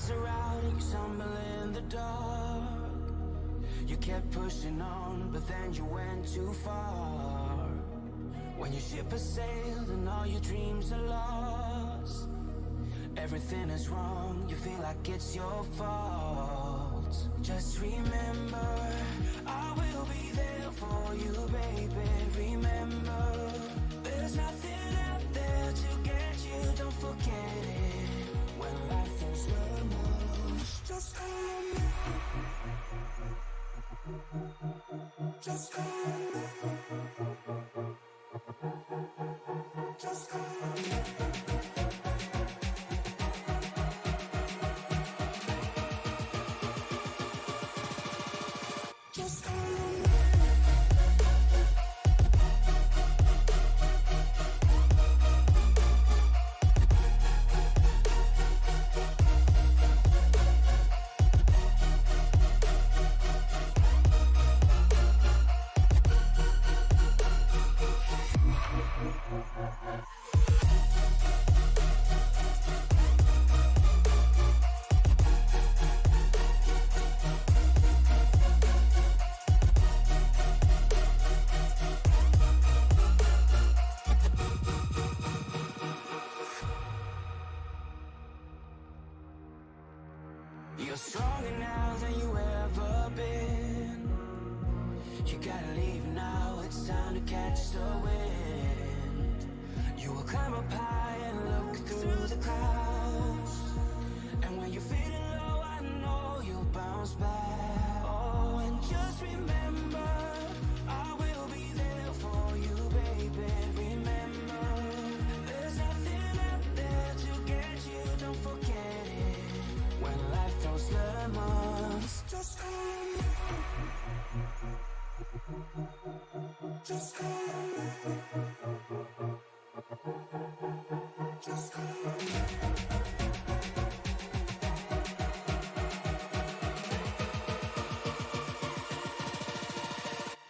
lights are out and you stumble in the dark. You kept pushing on, but then you went too far. When your ship has sailed and all your dreams are lost, everything is wrong, you feel like it's your fault. Just remember, I will be there for you, baby. Remember, there's nothing out there to get you, don't forget it. When life feels lemons, just call on me. Just call on me. Just call on me. Just call on me. You're stronger now than you ever been. You gotta leave now, it's time to catch the wind. You will climb up high and look through the clouds. And when you're feeling low, I know you'll bounce back. Oh, and just remember, I will be there for you, baby. Remember, there's nothing out there to get you, don't forget it. When life throws lemons, just call on me. Just call on me. Just call on me.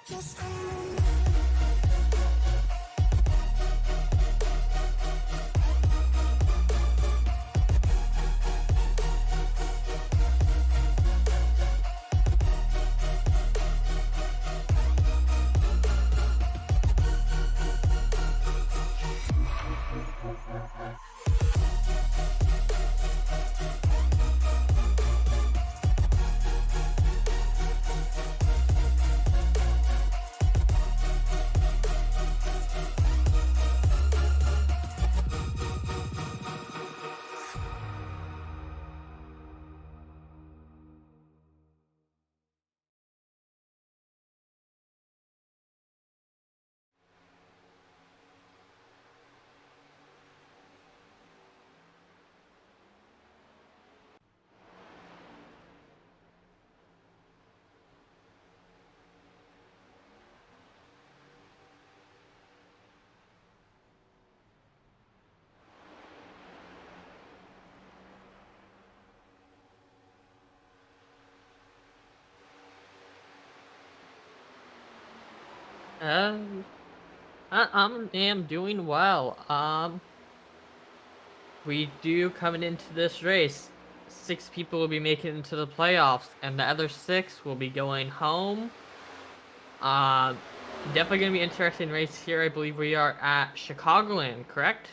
Just call on me. Um, I am doing well. We do coming into this race. 6 people will be making it into the playoffs, and the other 6 will be going home. Definitely gonna be interesting race here. I believe we are at Chicagoland, correct?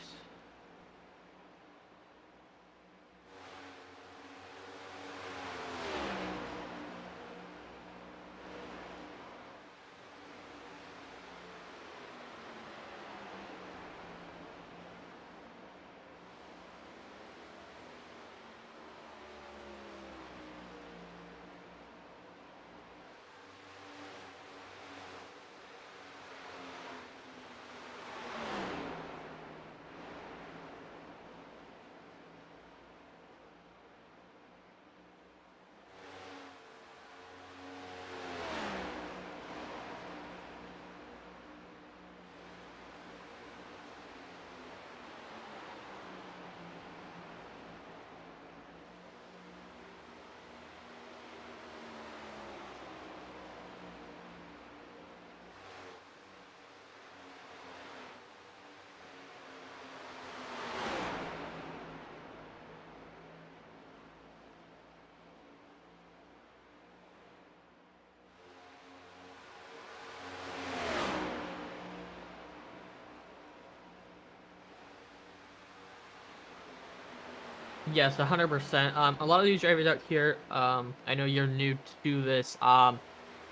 Yes, 100%. A lot of these drivers out here, I know you're new to this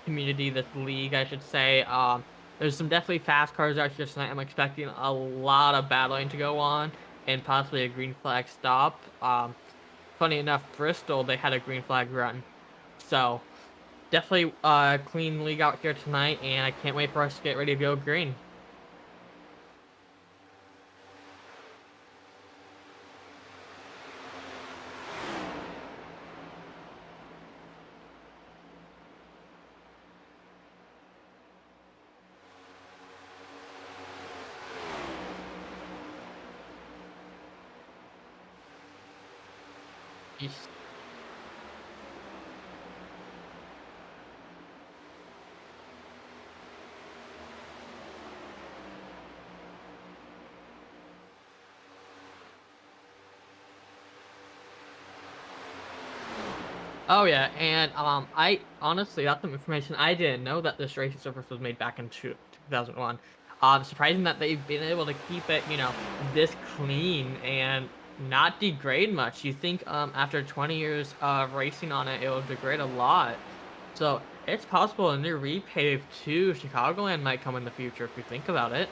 community, this league, I should say. There's some definitely fast cars out here tonight. I'm expecting a lot of battling to go on and possibly a green flag stop. Funny enough, Bristol, they had a green flag run. So definitely clean league out here tonight, and I can't wait for us to get ready to go green. Yes. Oh yeah, and I honestly got some information. I didn't know that this racing surface was made back in 2001. Surprising that they've been able to keep it, this clean and not degrade much. You think after 20 years of racing on it, it will degrade a lot. So it's possible a new repave to Chicagoland might come in the future if you think about it.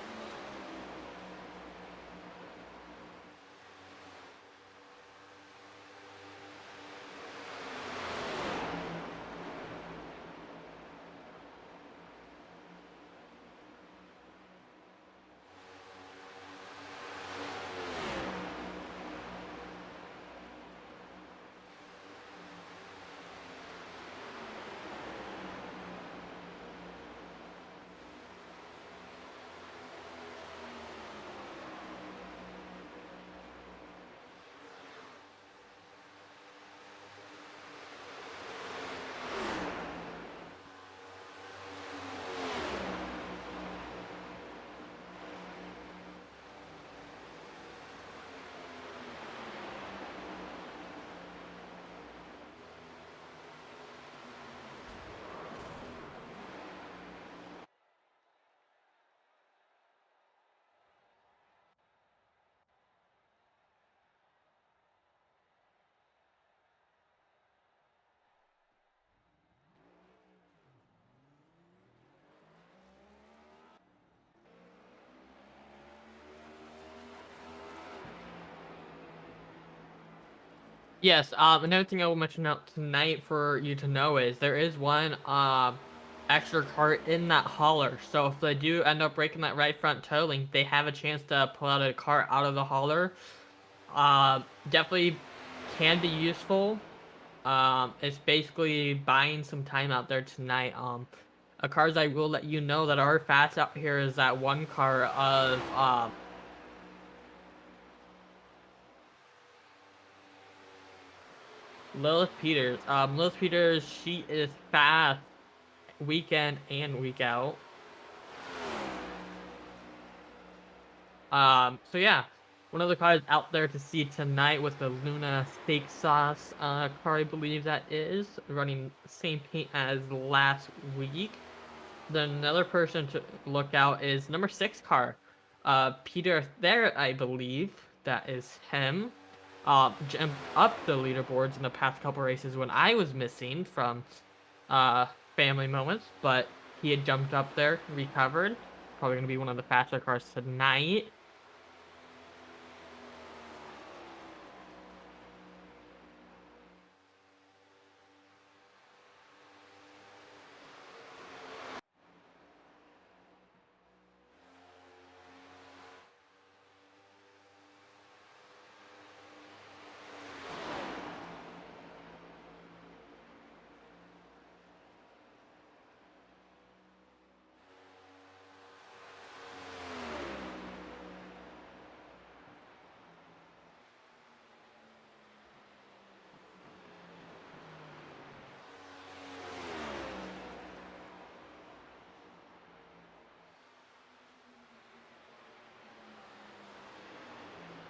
Yes, another thing I will mention out tonight for you to know is there is one extra cart in that hauler. So if they do end up breaking that right front toe link, they have a chance to pull out a cart out of the hauler. Definitely can be useful. It's basically buying some time out there tonight. Cars I will let you know that are fast out here is that one car of Lilith Peters. Lilith Peters, she is fast weekend and week out. So yeah, one of the cars out there to see tonight with the Luna steak sauce car, I believe that is running same paint as last week. Then another person to look out is number 6 car, Peter there, I believe that is him. Jumped up the leaderboards in the past couple races when I was missing from uh family moments, but he had jumped up there, recovered. Probably gonna be one of the faster cars tonight.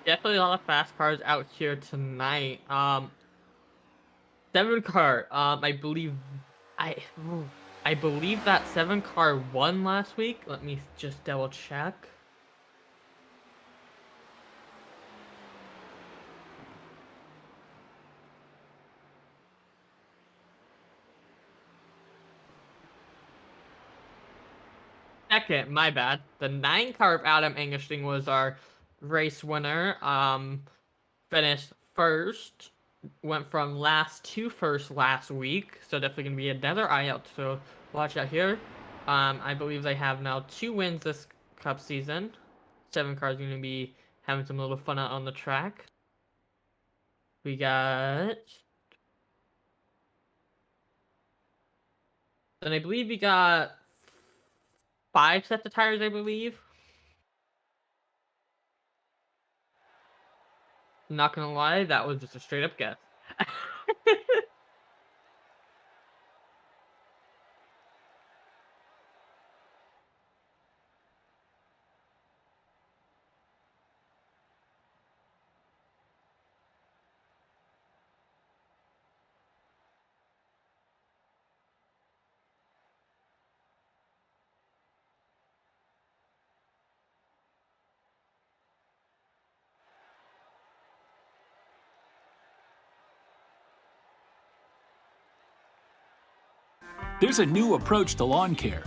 Definitely a lot of fast cars out here tonight. 7 car. I I believe that 7 car won last week. Let me just double check. second, my bad. The 9 car of Adam Engelstring was our race winner. Finished first. Went from last to first last week. So definitely going to be another eye out to watch out here. I believe they have now 2 wins this Cup season. 7 cars going to be having some little fun out on the track. We got... Then I believe we got 5 sets of tires, I believe. Not gonna lie, that was just a straight up guess. There's a new approach to lawn care.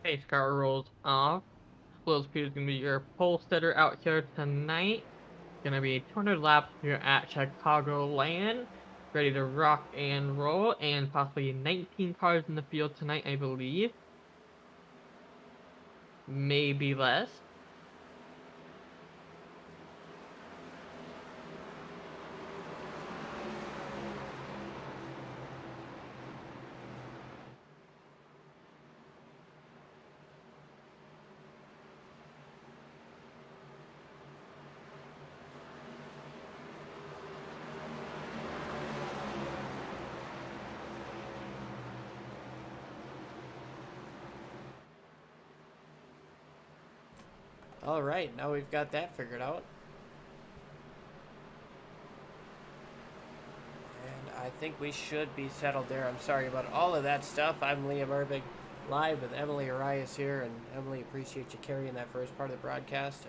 Pace car rolls off. Will Speed is gonna be your pole sitter out here tonight. Gonna be 200 laps here at Chicagoland. Ready to rock and roll, and possibly 19 cars in the field tonight, I believe. Maybe less. All right, now we've got that figured out. think we should be settled there. I'm sorry about all of that stuff. I'm Liam Irving, live with Emily Arias here. And Emily, appreciate you carrying that first part of the broadcast.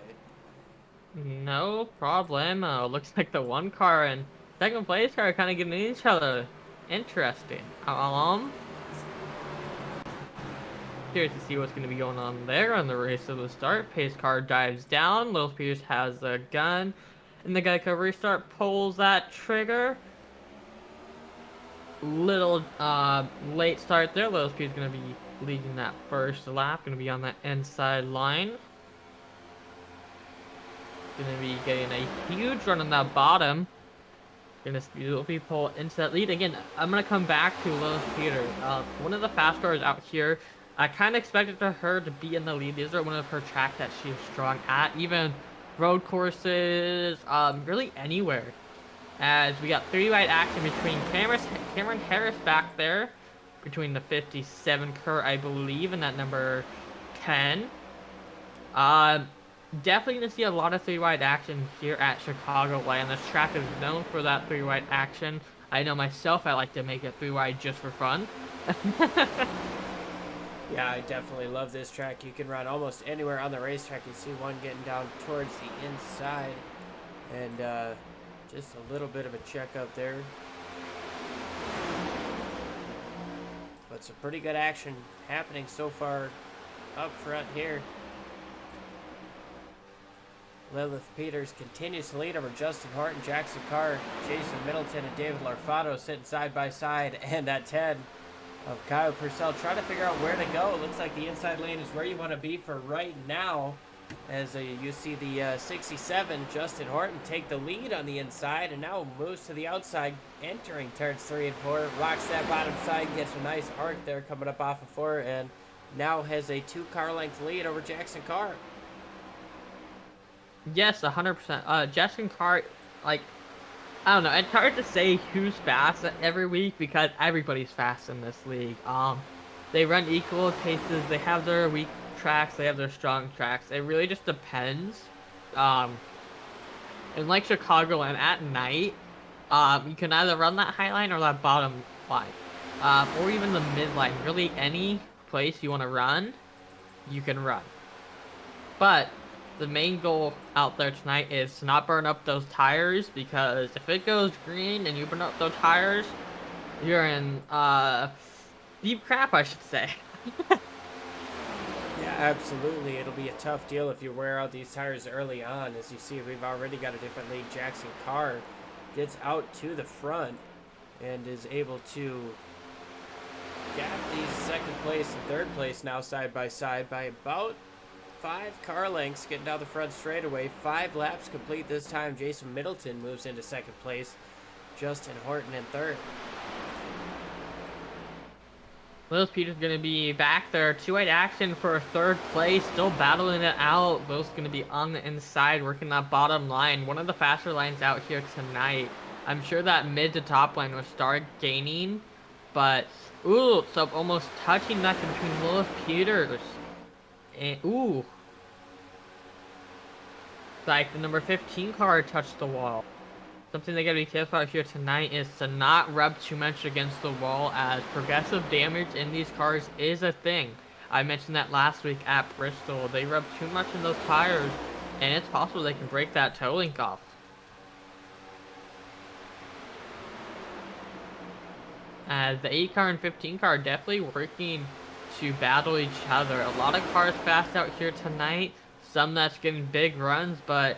No problem. Looks like the one car and second place car are kind of getting each other. Interesting. Curious to see what's going to be going on there on the race of the start. Pace car dives down. Lil Peters has a gun. And the Geico restart pulls that trigger. Little late start there. Lil Peters going to be leading that first lap. Going to be on that inside line. Going to be getting a huge run on that bottom. Going to be pulled into that lead. Again, I'm going to come back to Lil Peters. One of the fast cars out here. I kind of expected her to be in the lead. These are one of her tracks that she's strong at. Even road courses, really anywhere. As we got 3-wide action between Cameron Harris back there. Between the 57 car, I believe, and that number 10. Definitely going to see a lot of 3-wide action here at Chicagoland. This track is known for that 3-wide action. I know myself, I like to make it 3-wide just for fun. Yeah, I definitely love this track. You can run almost anywhere on the racetrack. You see one getting down towards the inside. And just a little bit of a checkup there. But some pretty good action happening so far up front here. Lilith Peters continues to lead over Justin Horton, Jackson Carr, Jason Middleton, and David Larfato sitting side by side. And that 10 of Kyle Purcell trying to figure out where to go. It looks like the inside lane is where you want to be for right now. As you see the 67, Justin Horton, take the lead on the inside and now moves to the outside, entering turns 3 and 4. Rocks that bottom side, gets a nice arc there coming up off of 4, and now has a 2-car length lead over Jackson Carr. Yes, 100%. Jackson Carr, like, I don't know. It's hard to say who's fast every week because everybody's fast in this league. They run equal paces. They have their weak tracks. They have their strong tracks. It really just depends. And like Chicagoland at night, you can either run that high line or that bottom line, or even the mid line. Really, any place you want to run, you can run. But the main goal out there tonight is to not burn up those tires, because if it goes green and you burn up those tires, you're in deep crap, I should say. Yeah, absolutely. It'll be a tough deal if you wear out these tires early on. As you see, we've already got a different lead. Jackson Carr gets out to the front and is able to gap these second place and third place now side by side by about 5 car lengths, getting down the front straightaway. 5 laps complete this time. Jason Middleton moves into second place. Justin Horton in third. Lewis Peters going to be back there. 2-wide action for third place. Still battling it out. Lewis going to be on the inside, working that bottom line. One of the faster lines out here tonight. I'm sure that mid to top line will start gaining. But, ooh, so almost touching that between Lewis Peters. And, ooh. Like the number 15 car touched the wall. Something they gotta be careful about here tonight is to not rub too much against the wall, as progressive damage in these cars is a thing. I mentioned that last week at Bristol. They rub too much in those tires, and it's possible they can break that toe link off. As the 8 car and 15 car are definitely working to battle each other. A lot of cars fast out here tonight. Some that's getting big runs, but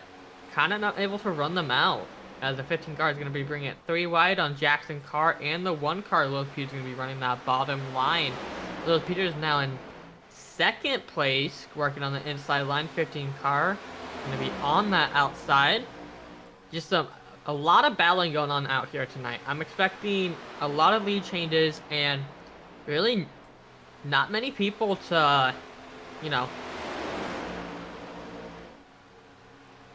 kind of not able to run them out. As the 15 car is going to be bringing it 3 wide on Jackson Carr, and the 1 car, Lewis Peters, is going to be running that bottom line. Lewis Peters now in second place, working on the inside line. 15 car going to be on that outside. Just a lot of battling going on out here tonight. I'm expecting a lot of lead changes and really not many people to, you know.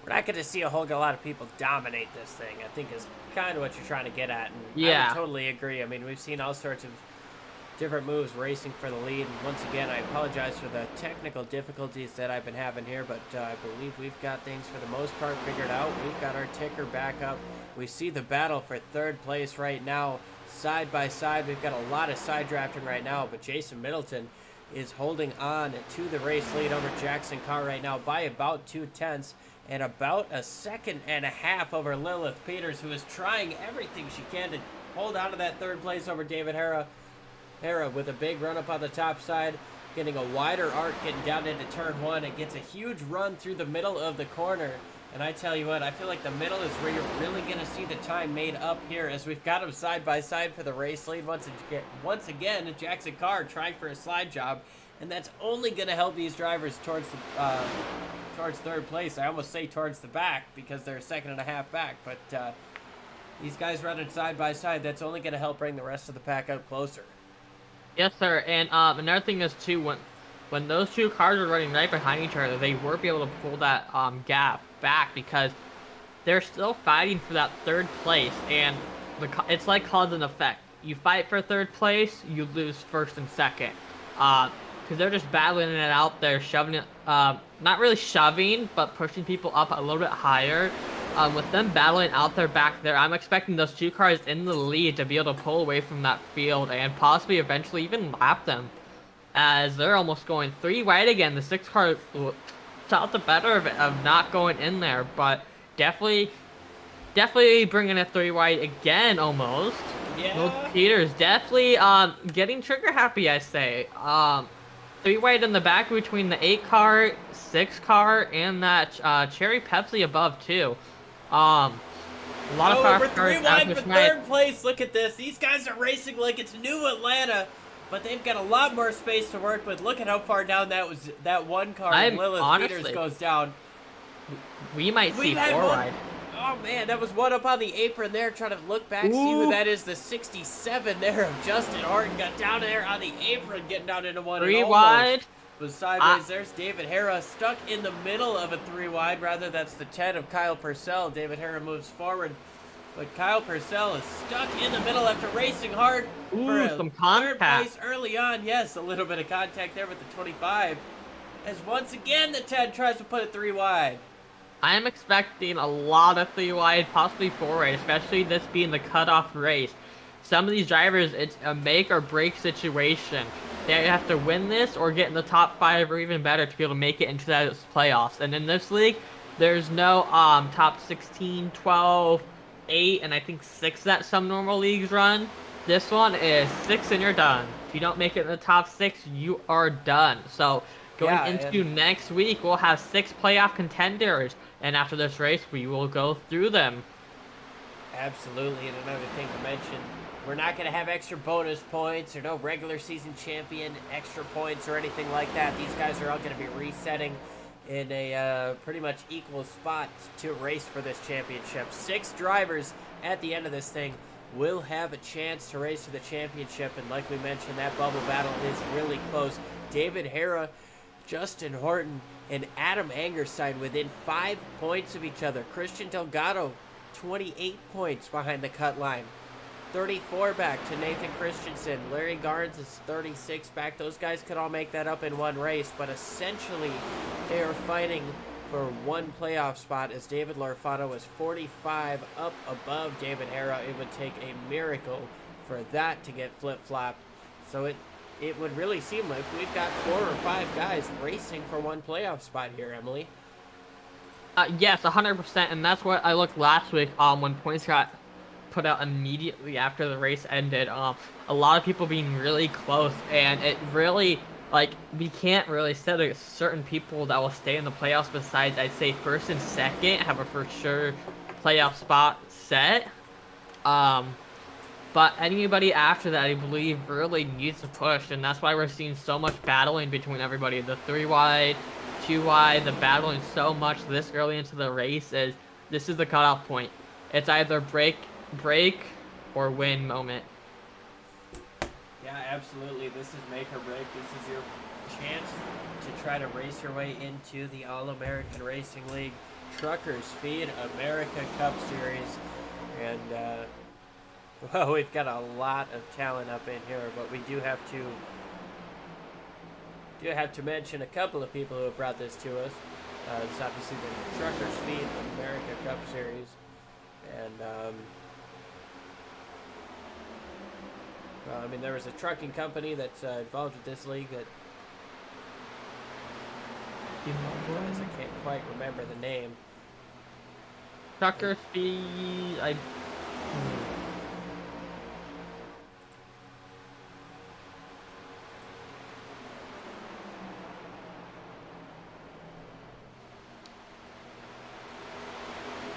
We're not going to see a whole lot of people dominate this thing, I think is kind of what you're trying to get at. And yeah. I would totally agree. I mean, we've seen all sorts of different moves racing for the lead. And once again, I apologize for the technical difficulties that I've been having here, but I believe we've got things for the most part figured out. We've got our ticker back up. We see the battle for third place right now. side by side. We've got a lot of side drafting right now, but Jason Middleton is holding on to the race lead over Jackson Carr right now by about 2/10 and about a second and a half over Lilith Peters, who is trying everything she can to hold on to that third place over David Hara. Hara with a big run up on the top side, getting a wider arc, getting down into turn 1. It gets a huge run through the middle of the corner. And I tell you what, I feel like the middle is where you're really going to see the time made up here, as we've got them side by side for the race lead. Once again, Jackson Carr trying for a slide job, and that's only going to help these drivers towards third place. I almost say towards the back because they're a second and a half back, but these guys running side by side, that's only going to help bring the rest of the pack up closer. Yes, sir. And another thing is too, when those two cars were running right behind each other, they weren't able to pull that gap back because they're still fighting for that third place, and it's like cause and effect. You fight for third place, you lose first and second, because they're just battling it out there, shoving it, not really shoving, but pushing people up a little bit higher. With them battling out there back there, I'm expecting those two cars in the lead to be able to pull away from that field and possibly eventually even lap them, as they're almost going 3 wide again. The 6 car thought the better of it, of not going in there, but definitely bringing it 3 wide again almost. Yeah. Will Peters definitely getting trigger happy, I say. 3 wide in the back between the 8 car, 6 car, and that Cherry Pepsi above too. A lot of we're fast 3 cars wide after for tonight. third place. Look at this. These guys are racing like it's New Atlanta, but they've got a lot more space to work with. Look at how far down that one car. Lilith Peters goes down. We might see 4 wide. Oh man, that was one up on the apron there, trying to look back, see who that is. The 67 there of Justin Horton got down there on the apron, getting down into one. 3 wide. Was sideways. There's David Hara stuck in the middle of a 3 wide. Rather, that's the 10 of Kyle Purcell. David Hara moves forward, but Kyle Purcell is stuck in the middle after racing hard for some third contact. place early on. Yes, a little bit of contact there with the 25. As once again the 10 tries to put it 3 wide. I'm expecting a lot of 3 wide, possibly 4 wide, especially this being the cutoff race. Some of these drivers, it's a make or break situation. They have to win this or get in the top 5 or even better to be able to make it into those playoffs. And in this league, there's no top 16, 12, 8, and I think 6 that some normal leagues run. This one is 6 and you're done. If you don't make it in the top 6, you are done. So going into next week, we'll have 6 playoff contenders. And after this race, we will go through them. Absolutely. And another thing to mention, we're not going to have extra bonus points or no regular season champion extra points or anything like that. These guys are all going to be resetting in a pretty much equal spot to race for this championship. 6 drivers at the end of this thing will have a chance to race for the championship. And like we mentioned, that bubble battle is really close. David Hara, Justin Horton, and Adam Angerstein within 5 points of each other. Christian Delgado, 28 points behind the cut line. 34 back to Nathan Christensen. Larry Garnes is 36 back. Those guys could all make that up in one race, but essentially they are fighting for 1 playoff spot, as David Larfano is 45 up above David Hara. It would take a miracle for that to get flip-flopped. So it would really seem like we've got 4 or 5 guys racing for 1 playoff spot here, Emily. Yes, 100%, and that's what I looked last week when points got put out immediately after the race ended. A lot of people being really close, and it really, like, we can't really say certain people that will stay in the playoffs besides, I'd say, first and second have a for sure playoff spot set. But anybody after that, I believe, really needs to push, and that's why we're seeing so much battling between everybody. The 3 wide, 2 wide, the battling so much this early into the race is, this is the cutoff point. It's either break or win moment. Yeah, absolutely. This is make or break. This is your chance to try to race your way into the All-American Racing League Truckers Speed America Cup Series. And, well, we've got a lot of talent up in here, but we do have to mention a couple of people who have brought this to us. It's obviously the Truckers Speed America Cup Series. And, I mean, there was a trucking company that's involved with this league that I can't quite remember the name. Trucker Speed.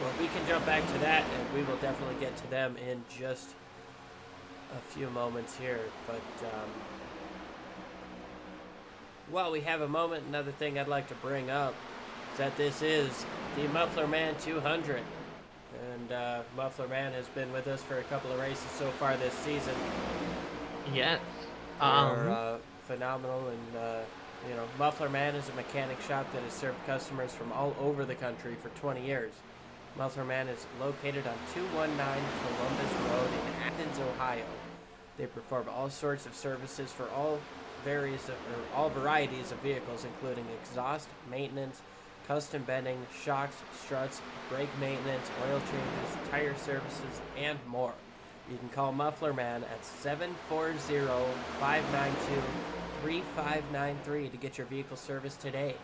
Well, we can jump back to that, and we will definitely get to them in just a few moments here. But while we have a moment, another thing I'd like to bring up is that this is the Muffler Man 200. And Muffler Man has been with us for a couple of races so far this season. Yes. They're phenomenal, and you know, Muffler Man is a mechanic shop that has served customers from all over the country for 20 years. Muffler Man is located on 219 Columbus Road in Athens, Ohio. They perform all sorts of services for all varieties of vehicles, including exhaust maintenance, custom bending, shocks, struts, brake maintenance, oil changes, tire services, and more. You can call Muffler Man at 740-592-3593 to get your vehicle serviced today.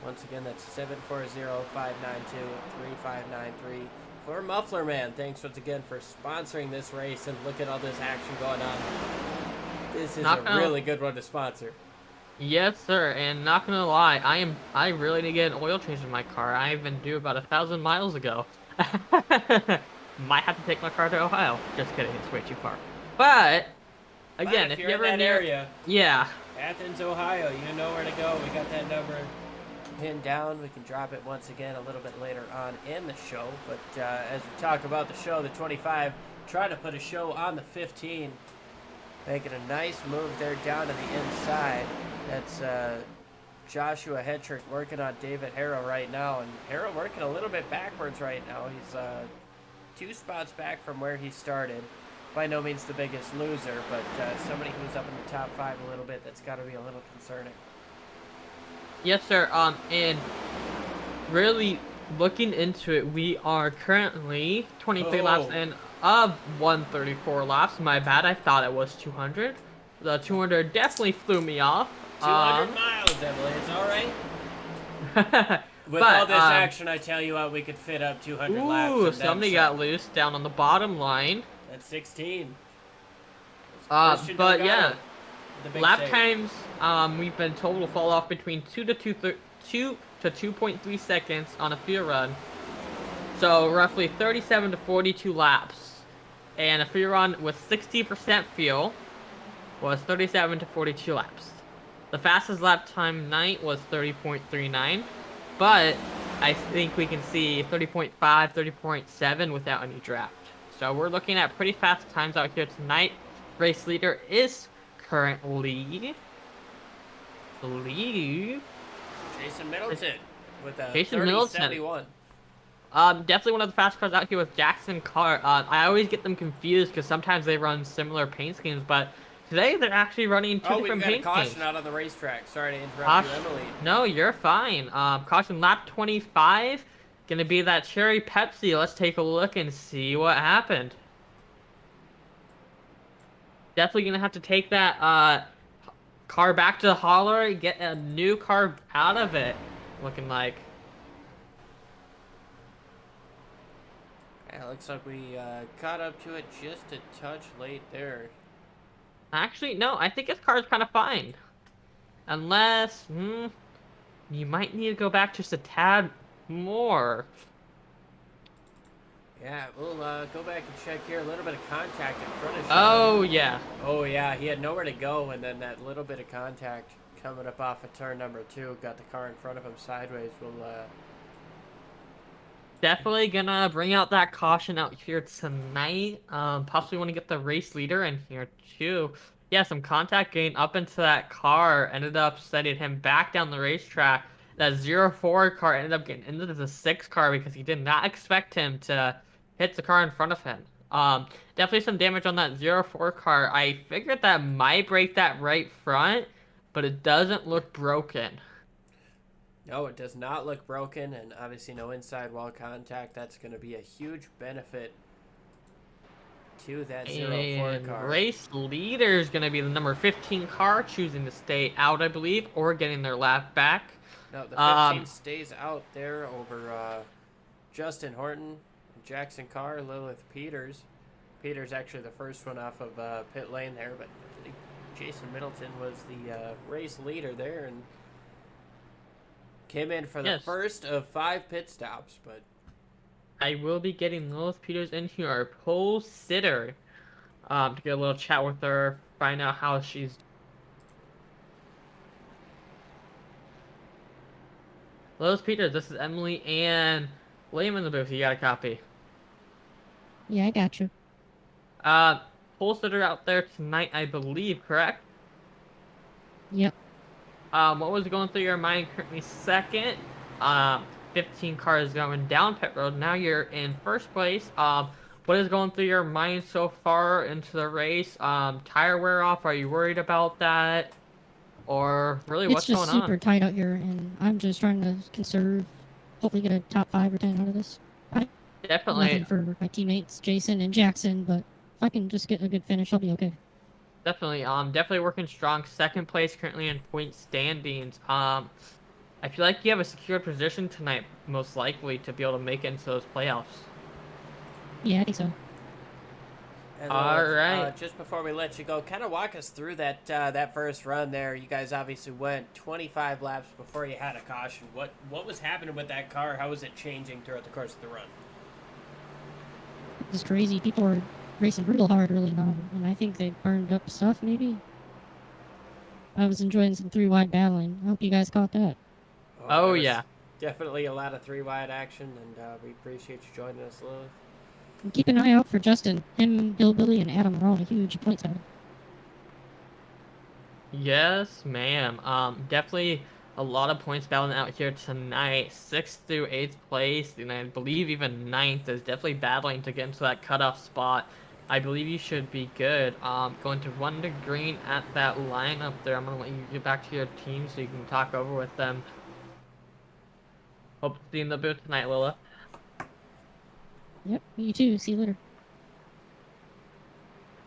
Once again, that's 740-592-3593 for Muffler Man. Thanks once again for sponsoring this race, and look at all this action going on. This is a really good one to sponsor. Yes, sir. And not gonna lie, I really need to get an oil change in my car. I've been due about 1,000 miles ago. Might have to take my car to Ohio. Just kidding, it's way too far. But again, if you're you're in that near, area, yeah, Athens, Ohio, you know where to go. We got that number pinned down. We can drop it once again a little bit later on in the show. But as we talk about the show, the 25, trying to put a show on the 15, making a nice move there down to the inside. That's Joshua Hetrick working on David Harrow right now, and Harrow working a little bit backwards right now. He's 2 spots back from where he started. By no means the biggest loser, but somebody who's up in the top 5 a little bit, that's got to be a little concerning. yes, sir. And really looking into it, we are currently 23 laps in of 134 laps. My bad, I thought it was 200. The 200 definitely flew me off. 200 miles, Emily. It's all right. With but, all this action, I tell you what, we could fit up 200 laps. Ooh, somebody got loose down on the bottom line. That's 16. But yeah, lap save. times, we've been total fall off between 2 to 2.3 seconds on a field run. So roughly 37 to 42 laps. And a field run with 60% fuel was 37 to 42 laps. The fastest lap time night was 30.39, but I think we can see 30.5, 30.7 without any draft. So we're looking at pretty fast times out here tonight. Race leader is currently, I believe, Jason Middleton with a Jason 30.71. Definitely one of the fast cars out here with Jackson Carr. I always get them confused because sometimes they run similar paint schemes, but today they're actually running two different paint schemes. Oh, we got a caution out on the racetrack. Sorry to interrupt you, Emily. No, you're fine. Caution lap 25. Gonna be that cherry Pepsi. Let's take a look and see what happened. Definitely gonna have to take that car back to the hauler, get a new car out of it. Looking like. Yeah, looks like we caught up to it just a touch late there. Actually, no, I think his car's kind of fine. Unless, you might need to go back just a tad more. Yeah, we'll go back and check here. A little bit of contact in front of Sean. Oh, yeah. Oh, yeah, he had nowhere to go, and then that little bit of contact coming up off of turn number 2 got the car in front of him sideways. We'll definitely gonna bring out that caution out here tonight. Possibly want to get the race leader in here too. Yeah, some contact getting up into that car ended up sending him back down the racetrack. That 04 car ended up getting into the 6 car because he did not expect him to hit the car in front of him. Definitely some damage on that 04 car. I figured that might break that right front, but it doesn't look broken. No, it does not look broken, and obviously no inside wall contact. That's going to be a huge benefit to that 04 And car. race leader is going to be the number 15 car, choosing to stay out, I believe, or getting their lap back. No, the 15 stays out there over Justin Horton, Jackson Carr, Lilith Peters. Peters actually the first one off of pit lane there, but I think Jason Middleton was the race leader there and came in for the first of 5 pit stops. But I will be getting Lilith Peters in here, our pole sitter, to get a little chat with her, find out how she's. Lilith Peters, this is Emily and William in the booth. You got a copy? Yeah, I got you. Pole sitter out there tonight, I believe, correct? Yep. What was going through your mind currently second? 15 cars going down pit road. Now you're in first place. What is going through your mind so far into the race? Tire wear off. Are you worried about that? Or really, what's going on? It's just super tight out here, and I'm just trying to conserve. Hopefully, get a top 5 or 10 out of this. Definitely. Nothing for my teammates Jason and Jackson, but if I can just get a good finish, I'll be okay. Definitely. Definitely working strong. Second place currently in point standings. I feel like you have a secure position tonight, most likely, to be able to make it into those playoffs. Yeah, I think so. And all right. Just before we let you go, kind of walk us through that first run there. You guys obviously went 25 laps before you had a caution. What was happening with that car? How was it changing throughout the course of the run? It's crazy. People were racing real hard early on, and I think they burned up stuff, maybe. I was enjoying some 3-wide battling. I hope you guys caught that. Oh yeah. Definitely a lot of 3-wide action, and we appreciate you joining us, Lilith. And keep an eye out for Justin. Him, Hillbilly, and Adam are all a huge point side. Yes, ma'am. Definitely a lot of points battling out here tonight. 6th through 8th place, and I believe even 9th is definitely battling to get into that cutoff spot. I believe you should be good. Going to 1 to green at that line up there. I'm gonna let you get back to your team so you can talk over with them. Hope to see you in the booth tonight, Lilith. Yep, you too. See you later.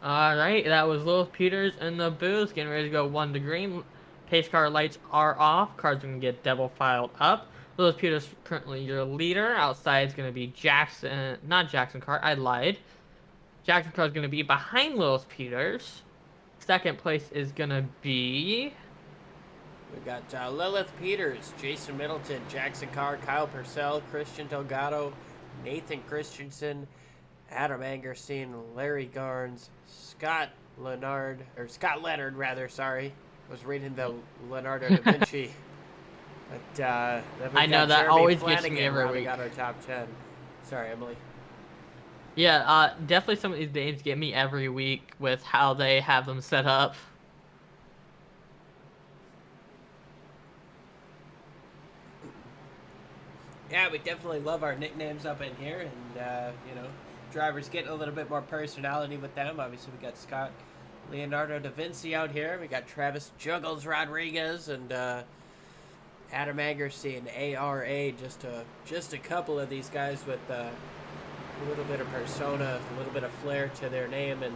Alright, that was Lilith Peters in the booth, getting ready to go 1 to green. Pace car lights are off. Cars are going to get double filed up. Lilith Peters currently your leader. Outside is going to be Jackson, not Jackson Car, I lied. Jackson Car is going to be behind Lilith Peters. Second place is going to be... We got Lilith Peters, Jason Middleton, Jackson Carr, Kyle Purcell, Christian Delgado, Nathan Christensen, Adam Angerstein, Larry Garnes, Scott Leonard, sorry. I was reading the Leonardo da Vinci. But I know that Jeremy always Flanagan gets me every rounding week. out our top 10. Sorry, Emily. Yeah, definitely some of these names get me every week with how they have them set up. Yeah, we definitely love our nicknames up in here, and drivers getting a little bit more personality with them. Obviously, we got Scott Leonardo da Vinci out here. We got Travis Juggles Rodriguez and Adam Agassi and ARA. Just a couple of these guys with a little bit of persona, a little bit of flair to their name. And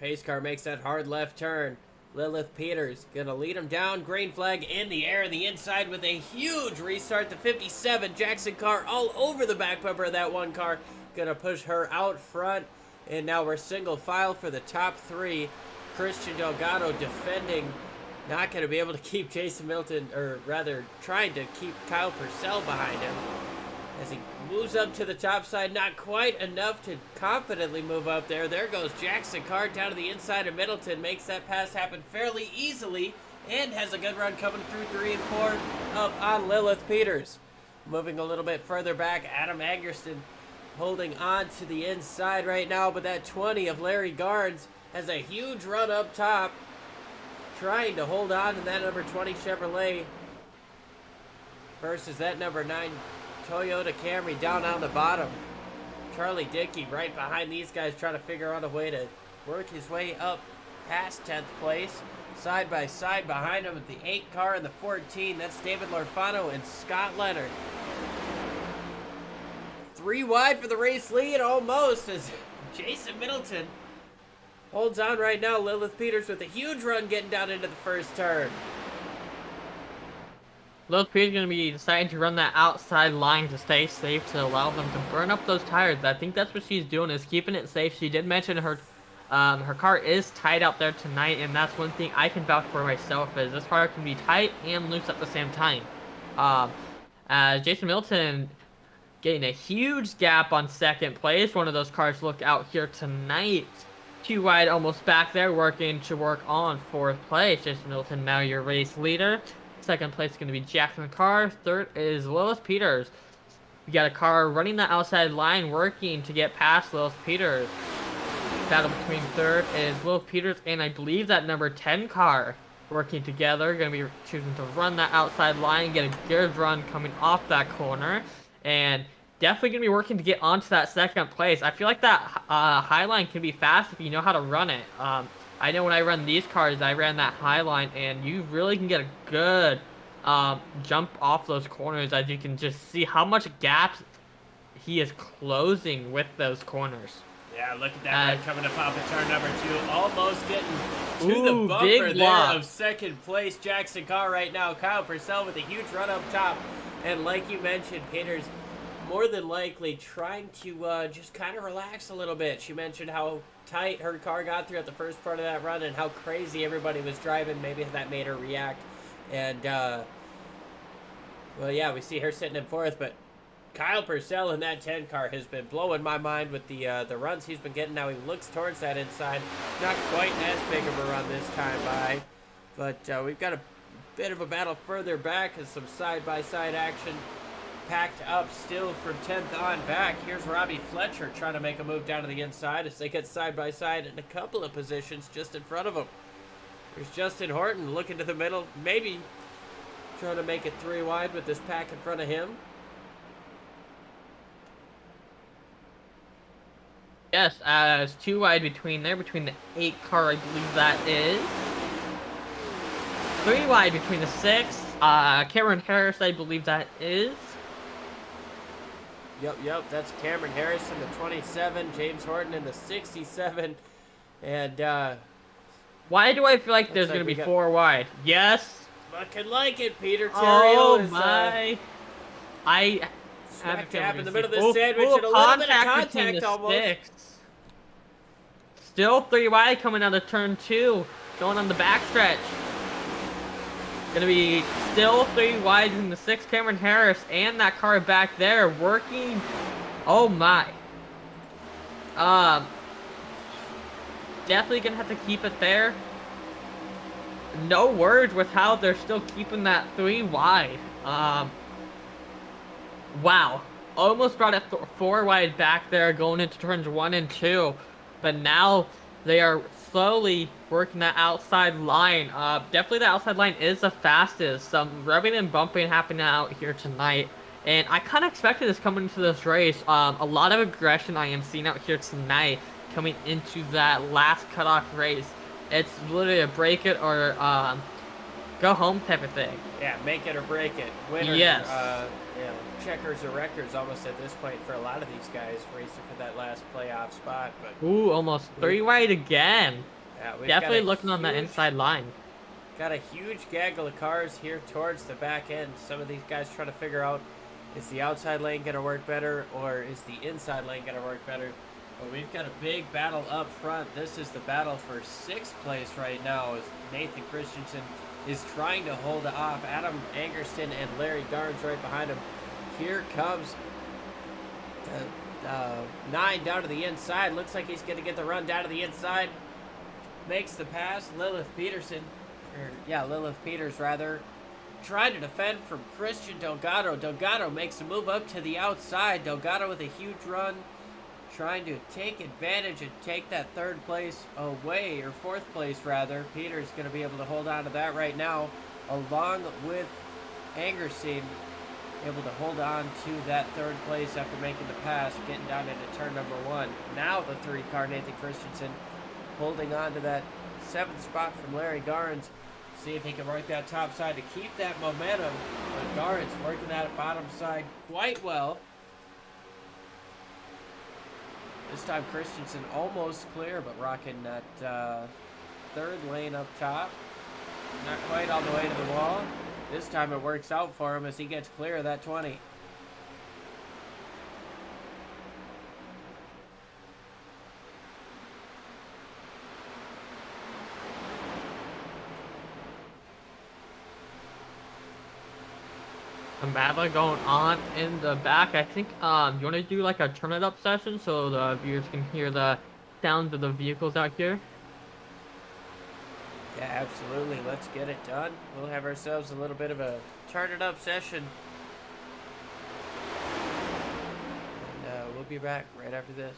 pace car makes that hard left turn. Lilith Peters gonna lead him down. Green flag in the air on the inside with a huge restart. The 57 Jackson Carr all over the back bumper of that one car. Gonna push her out front. And now we're single file for the top 3. Christian Delgado defending. Not gonna be able to keep Jason Middleton, or rather trying to keep Kyle Purcell behind him. As he moves up to the top side, not quite enough to confidently move up there. There goes Jackson Carr down to the inside of Middleton. Makes that pass happen fairly easily. And has a good run coming through 3 and 4 up on Lilith Peters. Moving a little bit further back, Adam Agerston holding on to the inside right now. But that 20 of Larry Garnes has a huge run up top. Trying to hold on to that number 20 Chevrolet versus that number 9 Toyota Camry down on the bottom. Charlie Dickey right behind these guys trying to figure out a way to work his way up past 10th place. Side by side behind him with the 8 car and the 14. That's David Lorfano and Scott Leonard. 3 wide for the race lead almost as Jason Middleton holds on right now. Lilith Peters with a huge run getting down into the first turn. Lilith Peters is going to be deciding to run that outside line to stay safe, to allow them to burn up those tires. I think that's what she's doing, is keeping it safe. She did mention her car is tight out there tonight, and that's one thing I can vouch for myself, is this car can be tight and loose at the same time. As Jason Middleton getting a huge gap on second place. One of those cars look out here tonight. 2 wide, almost back there, working to work on 4th place. Jason Middleton, now your race leader. Second place is going to be Jackson Carr. Third is Lilith Peters. We got a car running the outside line, working to get past Lilith Peters. Battle between third is Lilith Peters and I believe that number 10 car, working together. Going to be choosing to run that outside line, get a good run coming off that corner, and definitely going to be working to get onto that second place. I feel like that high line can be fast if you know how to run it. I know when I run these cars, I ran that high line, and you really can get a good jump off those corners, as you can just see how much gaps he is closing with those corners. Yeah, look at that run coming up off of turn number 2. Almost getting to the bumper big there lock of second place. Jackson Carr right now. Kyle Purcell with a huge run up top. And like you mentioned, Peters more than likely trying to just kind of relax a little bit. She mentioned how tight her car got through at the first part of that run and how crazy everybody was driving. Maybe that made her react. And, well, yeah, we see her sitting in 4th, but Kyle Purcell in that 10 car has been blowing my mind with the runs he's been getting. Now he looks towards that inside. Not quite as big of a run this time by, but we've got a bit of a battle further back as some side-by-side action packed up still from 10th on back. Here's Robbie Fletcher trying to make a move down to the inside as they get side-by-side in a couple of positions just in front of him. There's Justin Horton looking to the middle, maybe trying to make it 3 wide with this pack in front of him. Yes, as 2 wide between there, between the 8 car, I believe that is. 3 wide between the 6. Cameron Harris, I believe that is. Yep, that's Cameron Harris in the 27, James Horton in the 67, and why do I feel like there's going to be 4 wide? Yes. Looking like it, Peter Terrio Oh is, my. I smack dab in the middle of this sandwich and a little bit of contact almost. 6. Still 3 wide coming out of turn 2, going on the backstretch. Gonna be still 3 wide in the 6. Cameron Harris and that car back there working. Oh my. Definitely gonna have to keep it there. No words with how they're still keeping that 3 wide. Wow. Almost brought it 4 wide back there going into turns 1 and 2. But now they are slowly working that outside line. Definitely the outside line is the fastest. Some revving and bumping happening out here tonight. And I kind of expected this coming into this race. A lot of aggression I am seeing out here tonight coming into that last cutoff race. It's literally a break it or go home type of thing. Yeah, make it or break it. Winner, yes. Checkers or records almost at this point for a lot of these guys racing for that last playoff spot. But ooh, almost 3 wide again. Yeah, definitely looking on that inside line. Got a huge gaggle of cars here towards the back end. Some of these guys trying to figure out, is the outside lane going to work better or is the inside lane going to work better? But we've got a big battle up front. This is the battle for 6th place right now as Nathan Christensen is trying to hold it off. Adam Angerston and Larry Garnes right behind him. Here comes the 9 down to the inside. Looks like he's going to get the run down to the inside. Makes the pass. Lilith Peters rather. Trying to defend from Christian Delgado. Delgado makes a move up to the outside. Delgado with a huge run. Trying to take advantage and take that 3rd place away, or 4th place rather. Peters going to be able to hold on to that right now, along with Angerstein, able to hold on to that 3rd place after making the pass, getting down into turn number 1. Now the 3 car, Nathan Christensen, holding on to that 7th spot from Larry Garnes. See if he can work that top side to keep that momentum. But Garnes working that bottom side quite well. This time Christensen almost clear, but rocking that third lane up top. Not quite all the way to the wall. This time it works out for him as he gets clear of that 20. A battle going on in the back. I think you want to do like a turn it up session so the viewers can hear the sounds of the vehicles out here. Yeah, absolutely. Let's get it done. We'll have ourselves a little bit of a turn it up session. And we'll be back right after this.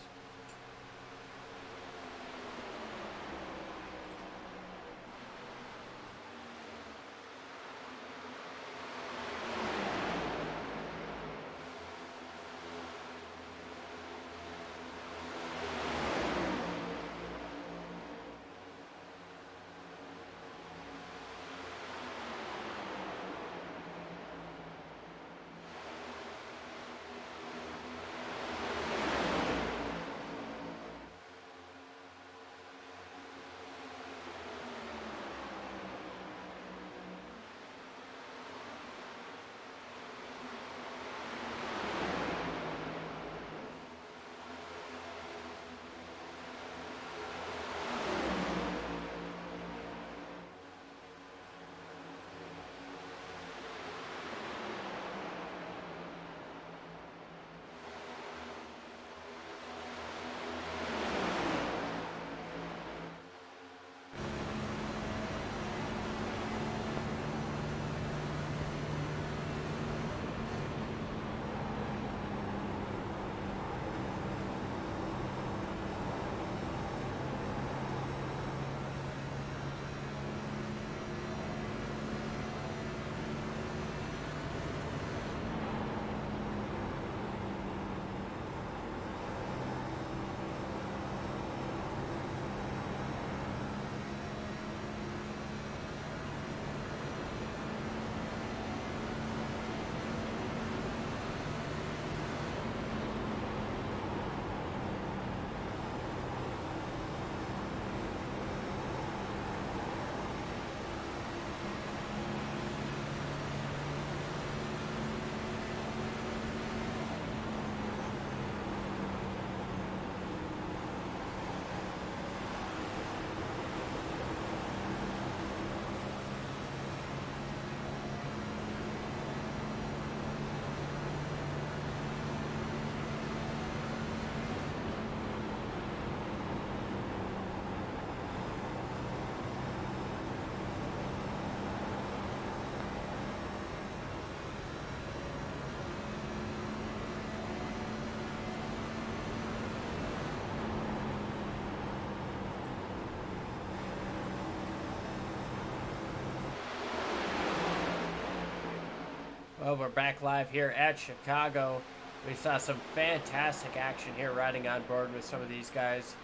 Well, we're back live here at Chicago. We saw some fantastic action here riding on board with some of these guys,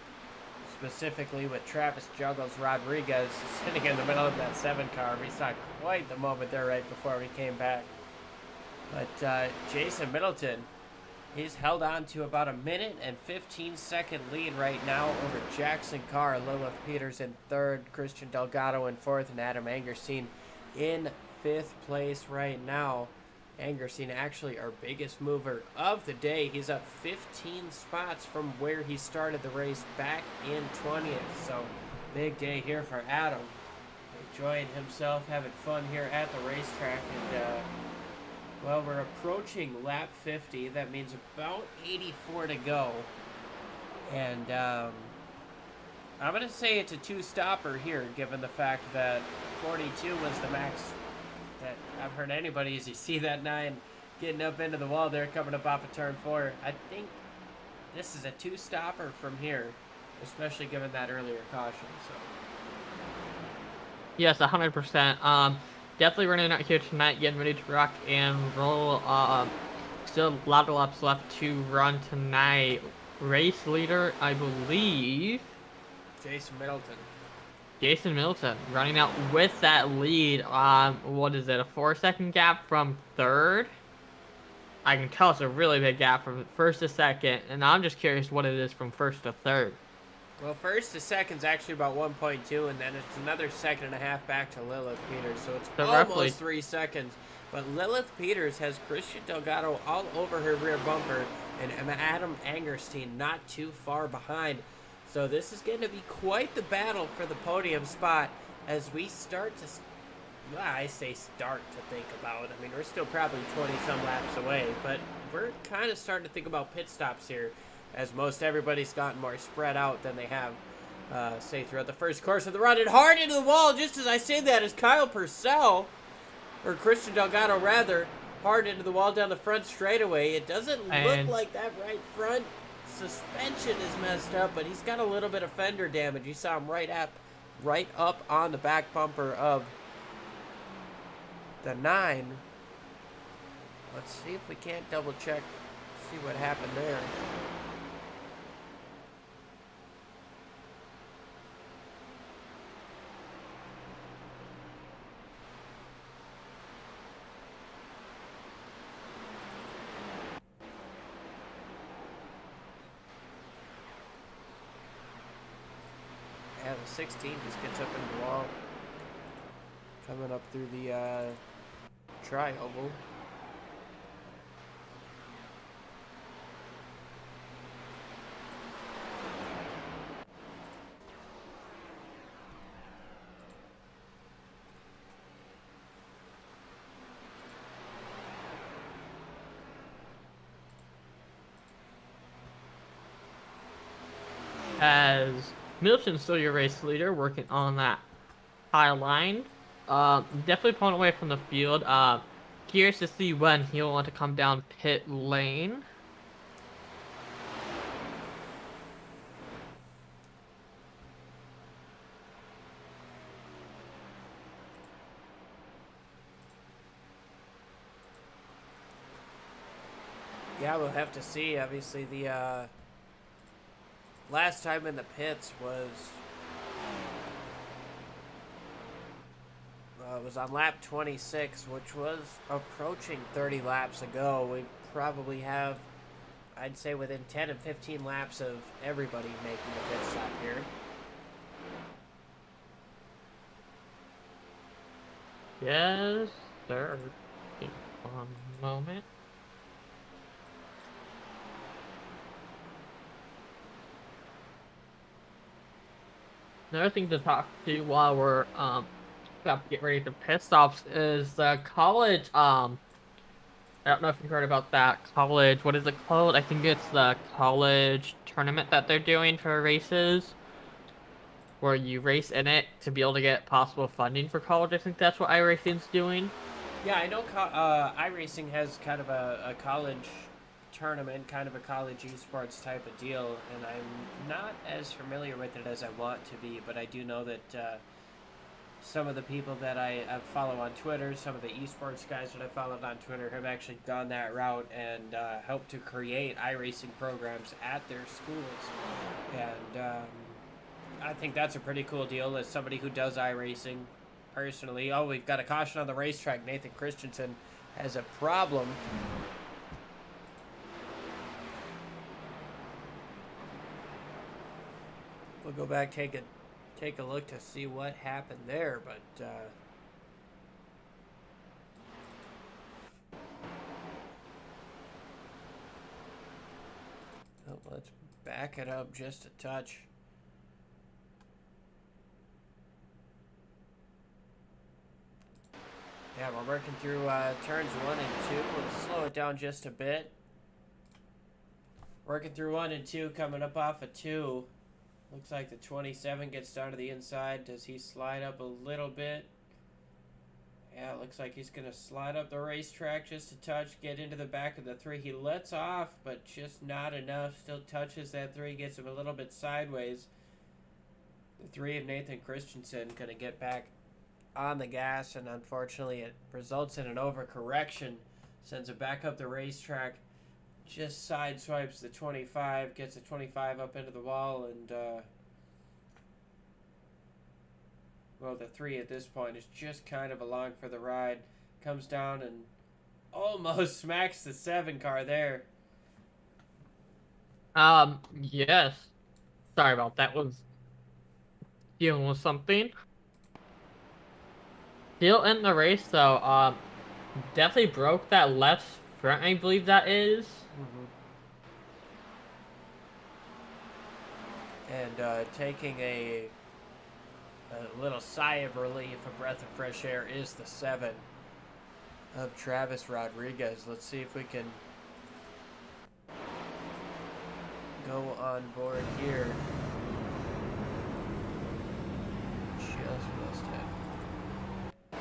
specifically with Travis Juggles Rodriguez sitting in the middle of that 7 car. We saw quite the moment there right before we came back. But Jason Middleton, he's held on to about a minute and 15-second lead right now over Jackson Carr, Lilith Peters in 3rd, Christian Delgado in 4th, and Adam Angerstein in 5th place right now. Angerstein actually our biggest mover of the day. He's up 15 spots from where he started the race back in 20th. So big day here for Adam. Enjoying himself, having fun here at the racetrack. And well, we're approaching lap 50. That means about 84 to go. And I'm going to say it's a 2-stopper here, given the fact that 42 was the max that I've heard anybody. As you see that 9 getting up into the wall there, coming up off of turn 4. I think this is a 2-stopper from here, especially given that earlier caution. So Yes, 100%. Definitely running out here tonight, getting ready to rock and roll. Still a lot of laps left to run tonight. Race leader, I believe, Jason Middleton. Jason Middleton running out with that lead. What is it, a 4-second gap from 3rd? I can tell it's a really big gap from first to second, and I'm just curious what it is from first to third. Well, first to second's actually about 1.2, and then it's another second and a half back to Lilith Peters, so it's So almost roughly 3 seconds. But Lilith Peters has Christian Delgado all over her rear bumper, and Adam Angerstein not too far behind. So this is going to be quite the battle for the podium spot as we start to, well, I say start to think about. I mean, we're still probably 20-some laps away, but we're kind of starting to think about pit stops here, as most everybody's gotten more spread out than they have, say, throughout the first course of the run. And hard into the wall, just as I say that, is Kyle Purcell, or Christian Delgado rather, hard into the wall down the front straightaway. It doesn't look like that right front suspension is messed up, but he's got a little bit of fender damage. You saw him right up on the back bumper of the 9. Let's see if we can't double check, see what happened there. Yeah, the 16 just gets up into the wall. Coming up through the tri-oval. as Middleton's still your race leader, working on that high line. Definitely pulling away from the field. Curious to see when he'll want to come down pit lane. Yeah, we'll have to see. Obviously, the last time in the pits was on lap 26, which was approaching 30 laps ago. We probably have, I'd say, within 10 and 15 laps of everybody making the pit stop here. Yes, sir. One moment. Another thing to talk to while we're about to get ready to pit stops is the college. I don't know if you heard about that college. What is it called? I think it's the college tournament that they're doing for races, where you race in it to be able to get possible funding for college. I think that's what iRacing's doing. Yeah, I know iRacing has kind of a college tournament, kind of a college esports type of deal, and I'm not as familiar with it as I want to be, but I do know that some of the people that I follow on Twitter, some of the esports guys that I followed on Twitter have actually gone that route and helped to create iRacing programs at their schools. And I think that's a pretty cool deal as somebody who does iRacing personally. Oh, we've got a caution on the racetrack. Nathan Christensen has a problem. We'll go back, take a look to see what happened there, but let's back it up just a touch. Yeah, we're working through turns 1 and 2. We'll slow it down just a bit. Working through 1 and 2, coming up off of 2. Looks like the 27 gets down to the inside. Does he slide up a little bit? Yeah, it looks like he's going to slide up the racetrack just a touch, get into the back of the 3. He lets off, but just not enough. Still touches that 3, gets him a little bit sideways. The 3 of Nathan Christensen going to get back on the gas, and unfortunately it results in an overcorrection. Sends it back up the racetrack. Just sideswipes the 25, gets the 25 up into the wall, and well, the 3 at this point is just kind of along for the ride. Comes down and Almost smacks the 7 car there. Yes. Sorry about that. Was dealing with something. Still in the race though. Definitely broke that left front. I believe that is. And taking a little sigh of relief, a breath of fresh air, is the 7 of Travis Rodriguez. Let's see if we can go on board here. Just missed it.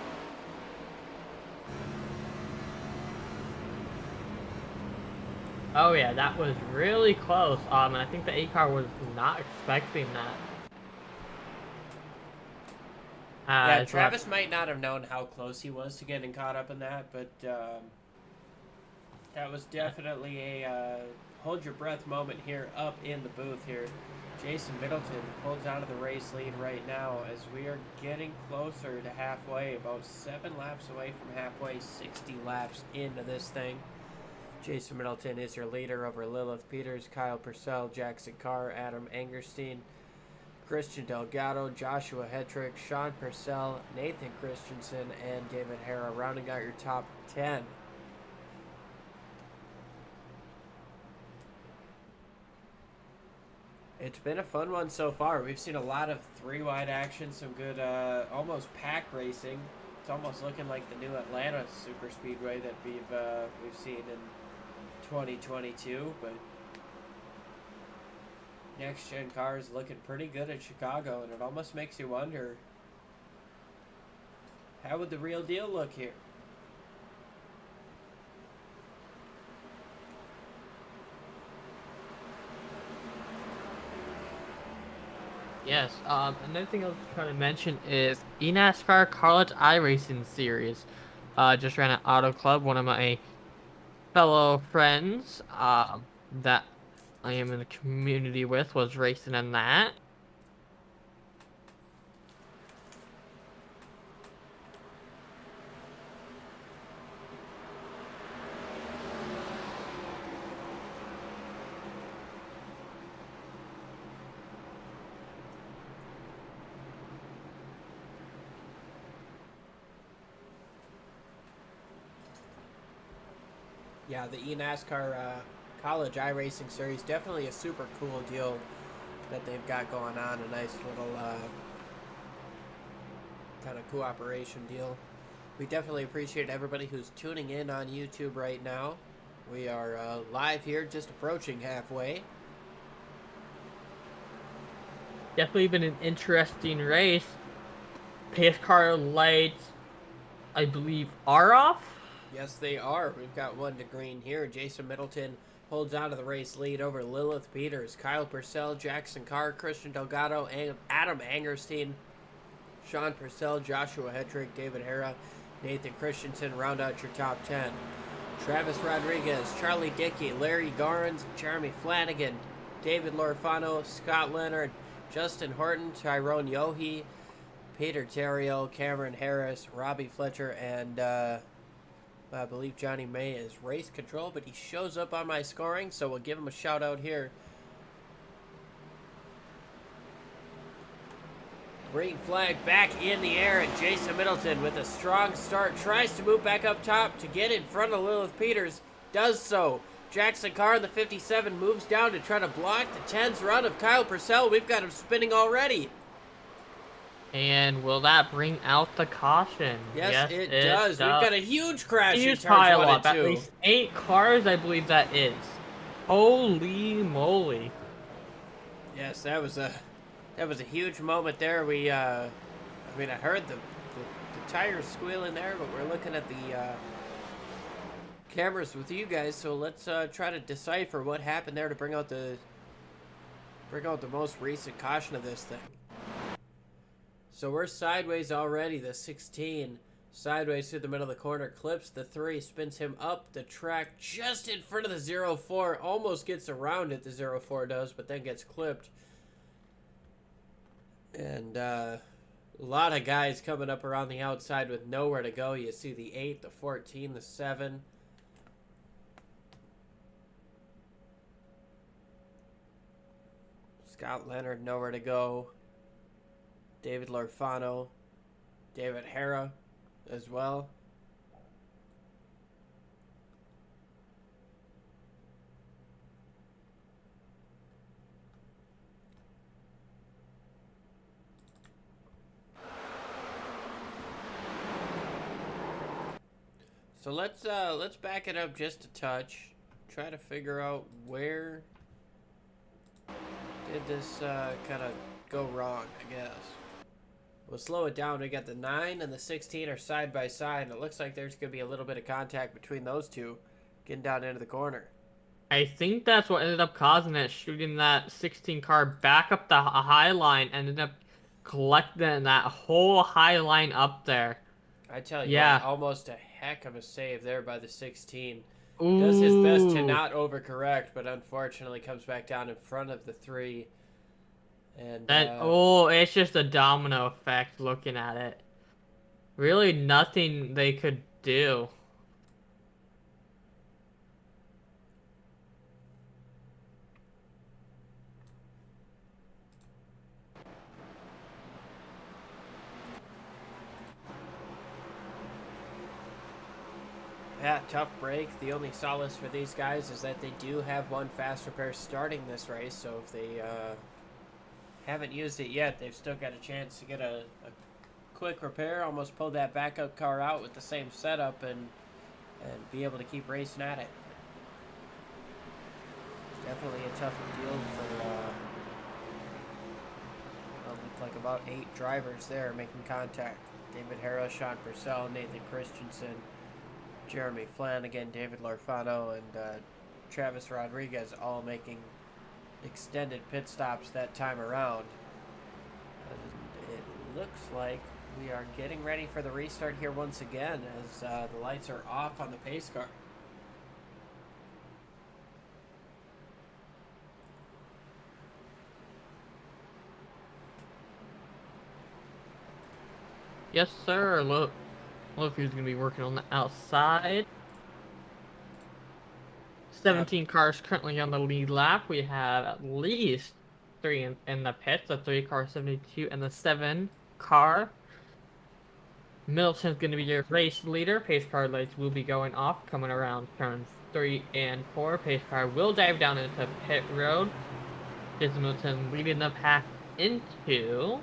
Oh yeah, that was really close. And I think the A car was not expecting that. Yeah, Travis might not have known how close he was to getting caught up in that, but that was definitely a hold your breath moment here up in the booth here. Jason Middleton holds on to the race lead right now as we are getting closer to halfway, about 7 laps away from halfway, 60 laps into this thing. Jason Middleton is your leader over Lilith Peters, Kyle Purcell, Jackson Carr, Adam Angerstein, Christian Delgado, Joshua Hetrick, Sean Purcell, Nathan Christensen, and David Hara rounding out your top 10. It's been a fun one so far. We've seen a lot of 3-wide action, some good almost pack racing. It's almost looking like the new Atlanta Super Speedway that we've seen in 2022, but next gen cars looking pretty good at Chicago, and it almost makes you wonder, how would the real deal look here? Yes. Another thing I was trying to mention is eNASCAR College iRacing Series. Just ran at Auto Club. One of my fellow friends, that I am in the community with, was racing in that. Yeah, the eNASCAR College iRacing Series, definitely a super cool deal that they've got going on. A nice little kind of cooperation deal. We definitely appreciate everybody who's tuning in on YouTube right now. We are live here, just approaching halfway. Definitely been an interesting race. Pace car lights, I believe, are off. Yes, they are. We've got one to green here. Jason Middleton holds on to the race lead over Lilith Peters, Kyle Purcell, Jackson Carr, Christian Delgado, and Adam Angerstein, Sean Purcell, Joshua Hetrick, David Hara, Nathan Christensen round out your top 10. Travis Rodriguez, Charlie Dickey, Larry Garns, Jeremy Flanagan, David Lorfano, Scott Leonard, Justin Horton, Tyrone Yohe, Peter Terrio, Cameron Harris, Robbie Fletcher, and I believe Johnny May is race control, but he shows up on my scoring, so we'll give him a shout out here. Green flag back in the air, and Jason Middleton with a strong start tries to move back up top to get in front of Lilith Peters. Does so. Jackson Carr in the 57 moves down to try to block the 10's run of Kyle Purcell. We've got him spinning already. And will that bring out the caution? Yes, it does. We've got a huge crash huge in turns pile 1 up. and 2. At least 8 cars, I believe that is. Holy moly! Yes, that was a huge moment there. We I heard the tires squealing there, but we're looking at the cameras with you guys, so let's try to decipher what happened there to bring out the most recent caution of this thing. So we're sideways already. The 16 sideways through the middle of the corner, clips the 3, spins him up the track just in front of the 04, almost gets around it, the 04 does, but then gets clipped. And a lot of guys coming up around the outside with nowhere to go. You see the 8, the 14, the 7, Scott Leonard nowhere to go. David Lorfano, David Hara as well. So let's back it up just a touch. Try to figure out where did this kind of go wrong, I guess. We'll slow it down. We got the 9 and the 16 are side by side, and it looks like there's going to be a little bit of contact between those two getting down into the corner. I think that's what ended up causing it, shooting that 16 car back up the high line, ended up collecting that whole high line up there. I tell you Yeah. what, almost a heck of a save there by the 16. Does his best to not overcorrect, but unfortunately comes back down in front of the 3. And it's just a domino effect looking at it. Really nothing they could do. yeah, tough break. The only solace for these guys is that they do have one fast repair starting this race, so if they haven't used it yet, they've still got a chance to get a quick repair, almost pull that backup car out with the same setup and be able to keep racing at it. Definitely a tough deal for looked like about 8 drivers there making contact. David Hara, Sean Purcell, Nathan Christensen, Jeremy Flanagan, David Lorfano, and Travis Rodriguez all making extended pit stops that time around. And it looks like we are getting ready for the restart here once again as the lights are off on the pace car. Yes, sir. Look who's going to be working on the outside. 17 cars currently on the lead lap. We have at least 3 in the pits. The 3 car, 72, and the 7 car. Middleton's going to be your race leader. Pace car lights will be going off coming around turns 3 and 4. Pace car will dive down into pit road. Jason Middleton leading the pack into...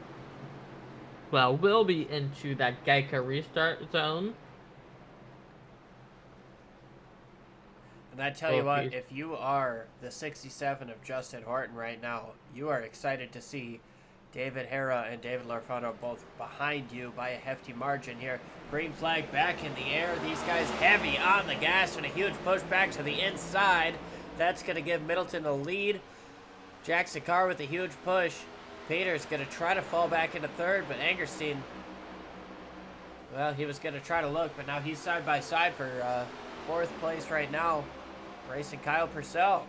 well, will be into that Geica restart zone. And I tell you what, if you are the 67 of Justin Horton right now, you are excited to see David Hara and David Lorfano both behind you by a hefty margin here. Green flag back in the air. These guys heavy on the gas and a huge push back to the inside. That's going to give Middleton the lead. Jackson Carr with a huge push. Peter's going to try to fall back into third, but Angerstein, well, he was going to try to look, but now he's side by side for 4th place right now, racing Kyle Purcell.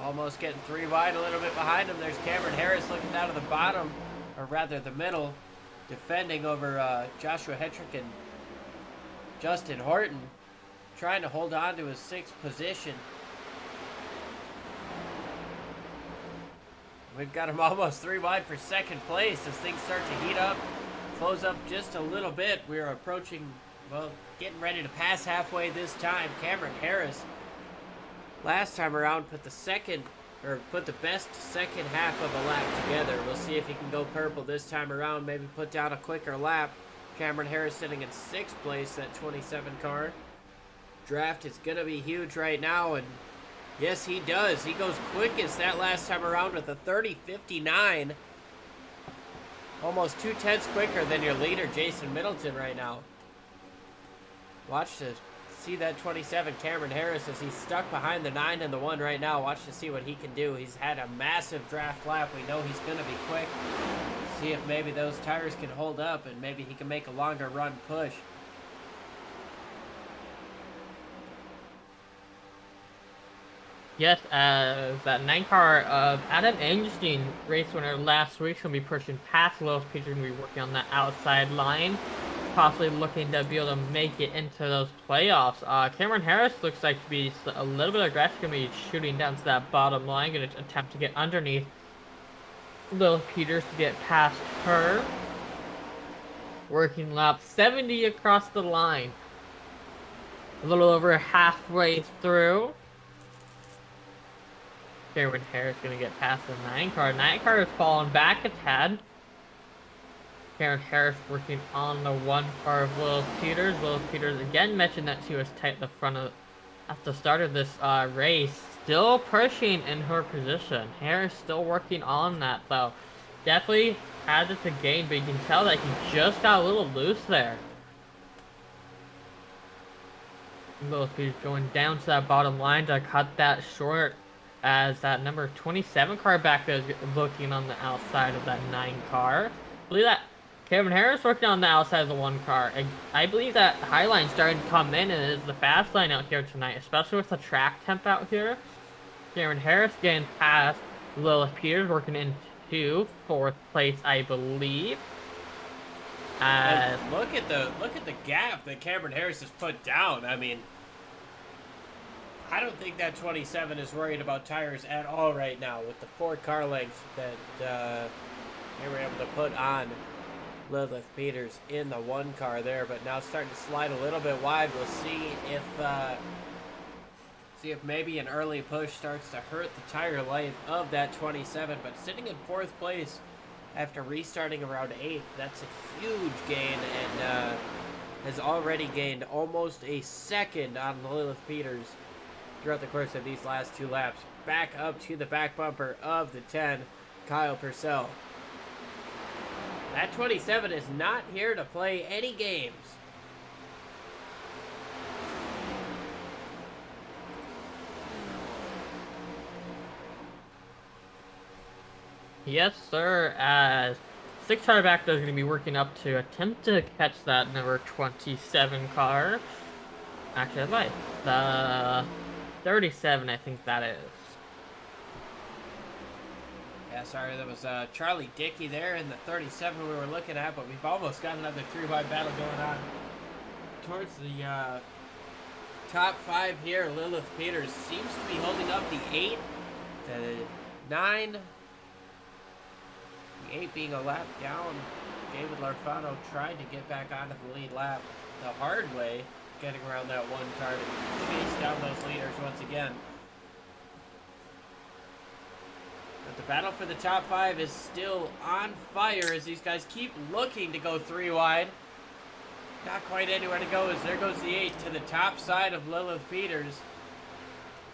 Almost getting 3 wide, a little bit behind him. There's Cameron Harris looking down to the bottom, or rather the middle, defending over Joshua Hetrick and Justin Horton, trying to hold on to his 6th position. We've got him almost 3 wide for 2nd place as things start to heat up, close up just a little bit. We're approaching, well, getting ready to pass halfway this time. Cameron Harris, last time around, put the best second half of a lap together. We'll see if he can go purple this time around, maybe put down a quicker lap. Cameron Harris sitting in 6th place, that 27 car. Draft is going to be huge right now, and yes, he does. He goes quickest that last time around with a 30.59. Almost 2/10 quicker than your leader, Jason Middleton, right now. Watch to see that 27, Cameron Harris, as he's stuck behind the 9 and the 1 right now. Watch to see what he can do. He's had a massive draft lap. We know he's going to be quick. See if maybe those tires can hold up and maybe he can make a longer run push. Yes, as that 9 car of Adam Angerstein race winner last week, going to be pushing past Lowe's. Peter's going to be working on that outside line. possibly looking to be able to make it into those playoffs. Cameron Harris looks like to be a little bit aggressive, going to be shooting down to that bottom line, going to attempt to get underneath Lil Peters to get past her. Working lap 70 across the line. A little over halfway through. Cameron Harris going to get past the 9 car. 9 car is falling back a tad. Cameron Harris working on the 1 car of Willis Peters. Willis Peters again mentioned that she was tight at the front of at the start of this race. Still pushing in her position. Harris still working on that though. Definitely has it to gain, but you can tell that he just got a little loose there. Willis Peters going down to that bottom line to cut that short, as that number 27 car back there is looking on the outside of that 9 car. I believe that Kevin Harris working on the outside of the 1 car. I believe that Highline's starting to come in, and it is the fast line out here tonight, especially with the track temp out here. Cameron Harris getting past Lilith Peters, working into 4th place, I believe. And look at the gap that Cameron Harris has put down. I mean, I don't think that 27 is worried about tires at all right now with the 4 car lengths that they were able to put on Lilith Peters in the 1 car there, but now starting to slide a little bit wide. We'll see if maybe an early push starts to hurt the tire life of that 27, but sitting in 4th place after restarting around 8th, that's a huge gain, and has already gained almost a second on Lilith Peters throughout the course of these last 2 laps. Back up to the back bumper of the 10, Kyle Purcell. That 27 is not here to play any games. Yes, sir, as 6 car back there is going to be working up to attempt to catch that number 27 car. Actually, I lied. The 37, I think that is. Yeah, sorry, that was Charlie Dickey there in the 37 we were looking at, but we've almost got another 3-wide battle going on. Towards the top 5 here, Lilith Peters seems to be holding up the 8, the 9, the 8 being a lap down. David Larfano tried to get back onto the lead lap the hard way, getting around that 1 car to chase down those leaders once again. But the battle for the top 5 is still on fire as these guys keep looking to go 3 wide. Not quite anywhere to go as there goes the 8 to the top side of Lilith Peters.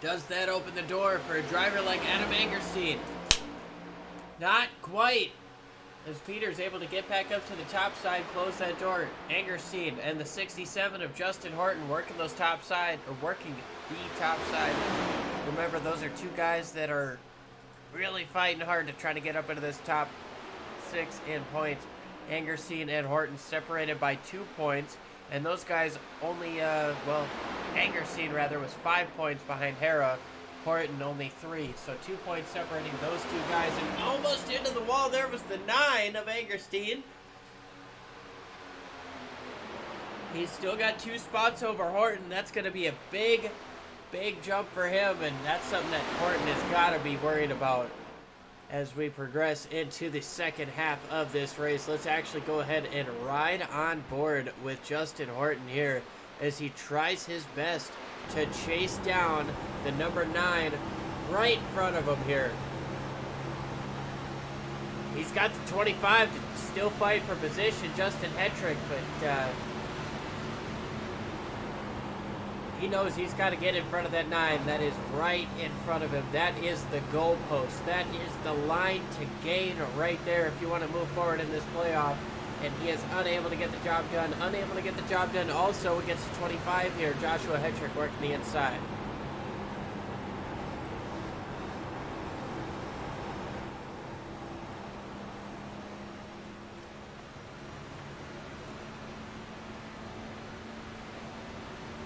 Does that open the door for a driver like Adam Angerstein? Not quite. As Peters able to get back up to the top side, close that door. Angerstein and the 67 of Justin Horton working those top side, or working the top side. Remember, those are 2 guys that are really fighting hard to try to get up into this top 6 in points. Angerstein and Horton separated by 2 points, and those guys only, well, Angerstein rather was 5 points behind Hera. Horton only 3, so 2 points separating those 2 guys, and almost into the wall there was the 9 of Angerstein. He's still got 2 spots over Horton. That's going to be a big jump for him, and that's something that Horton has got to be worried about as we progress into the second half of this race. Let's actually go ahead and ride on board with Justin Horton here as he tries his best to chase down the number 9 right in front of him here. He's got the 25 to still fight for position, Justin Hetrick, but he knows he's got to get in front of that 9. That is right in front of him. That is the goalpost. That is the line to gain right there if you want to move forward in this playoff. And he is unable to get the job done. Unable to get the job done also against the 25 here. Joshua Hetrick working the inside.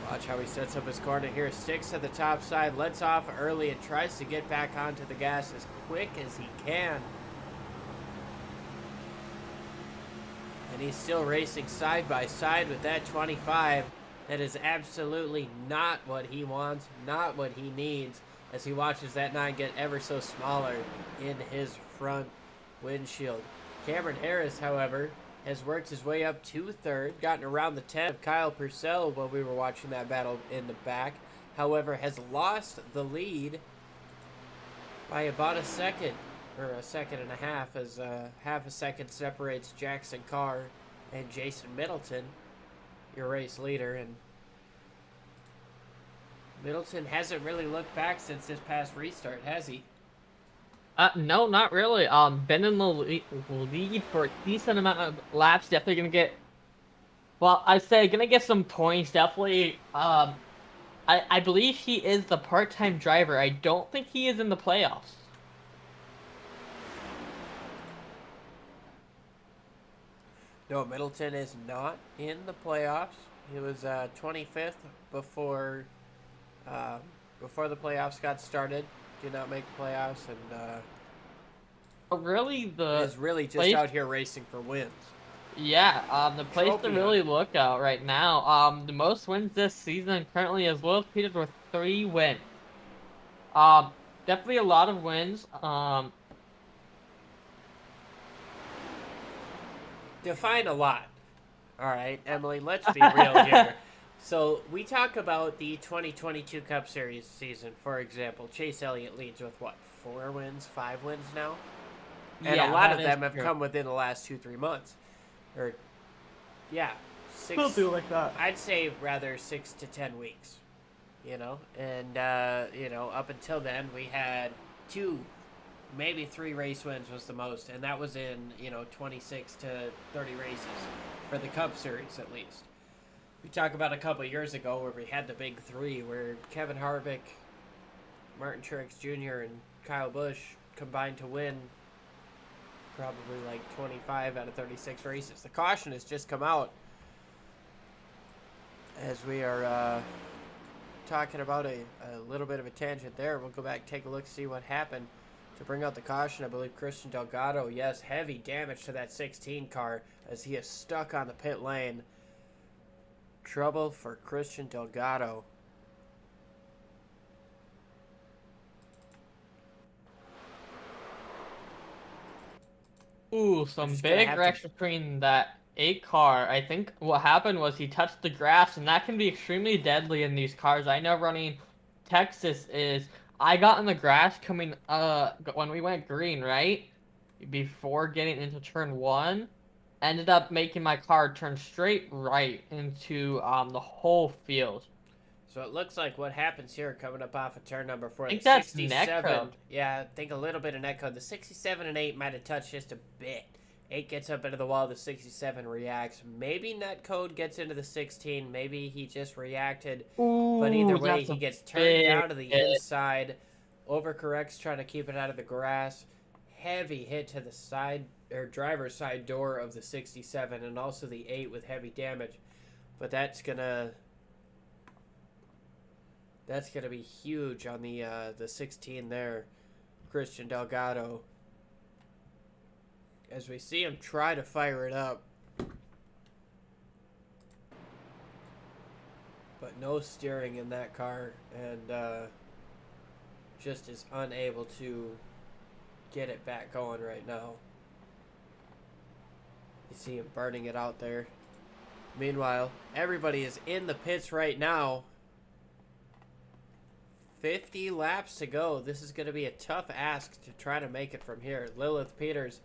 Watch how he sets up his corner here. Sticks to the top side. Lets off early and tries to get back onto the gas as quick as he can. And he's still racing side by side with that 25. That is absolutely not what he wants, not what he needs, as he watches that 9 get ever so smaller in his front windshield. Cameron Harris, however, has worked his way up to third, gotten around the 10 of Kyle Purcell while we were watching that battle in the back. However, has lost the lead by about a second, or a second and a half, as half a second separates Jackson Carr and Jason Middleton, your race leader. And Middleton hasn't really looked back since this past restart, has he? No, not really. Been in the lead for a decent amount of laps. Definitely gonna get. Well, I say gonna get some points. Definitely. I believe he is the part-time driver. I don't think he is in the playoffs. No, Middleton is not in the playoffs. He was 25th before the playoffs got started. Did not make the playoffs, and Really, is really just out here racing for wins. Yeah, the place to Trophy really hunt. look at right now. The most wins this season currently is Will Peters with 3 wins. Definitely a lot of wins. Define a lot. All right, Emily, let's be real here. So we talk about the 2022 Cup Series season, for example. Chase Elliott leads with what, 4 wins, 5 wins now? And Yeah, a lot that of them is have true. come within the last 2-3 months. Or, yeah, 6. We'll do it like that. I'd say rather 6 to 10 weeks, you know? And, you know, up until then, we had 2, maybe 3 race wins was the most. And that was in, you know, 26 to 30 races for the Cup Series, at least. We talk about a couple years ago where we had the big 3, where Kevin Harvick, Martin Truex Jr., and Kyle Busch combined to win probably like 25 out of 36 races. The caution has just come out as we are talking about a little bit of a tangent there. We'll go back, take a look, see what happened to bring out the caution. I believe Christian Delgado, yes, heavy damage to that 16 car as he is stuck on the pit lane. Trouble for Christian Delgado. Ooh, some just gonna big have wrecks to- between that 8 car. I think what happened was he touched the grass, and that can be extremely deadly in these cars. I know running Texas is. I got in the grass coming when we went green, right? Before getting into turn 1, ended up making my car turn straight right into the whole field. So it looks like what happens here coming up off of turn number 4. I think The that's 67. netcode. Yeah, I think a little bit of netcode. The 67 and 8 might have touched just a bit. 8 gets up into the wall. The 67 reacts. Maybe netcode gets into the 16. Maybe he just reacted. Ooh, But either way, that's a he gets turned big down to the hit. inside. Overcorrects, trying to keep it out of the grass. Heavy hit to the side, or driver's side door of the 67. And also the 8 with heavy damage. But that's going to be huge on the 16 there, Christian Delgado. As we see him try to fire it up. But no steering in that car, and just is unable to get it back going right now. You see him burning it out there. Meanwhile, everybody is in the pits right now. 50 laps to go. This is going to be a tough ask to try to make it from here. Lilith Peters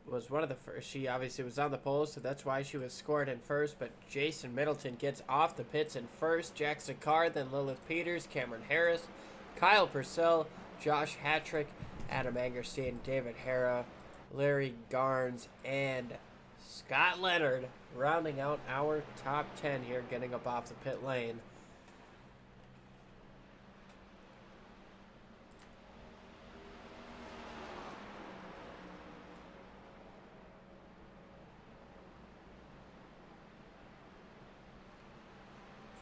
was one of the first. She obviously was on the pole, so that's why she was scored in first. But Jason Middleton gets off the pits in first. Jackson Carr, then Lilith Peters, Cameron Harris, Kyle Purcell, Josh Hattrick, Adam Angerstein, David Hara, Larry Garnes, and Scott Leonard rounding out our top 10 here, getting up off the pit lane.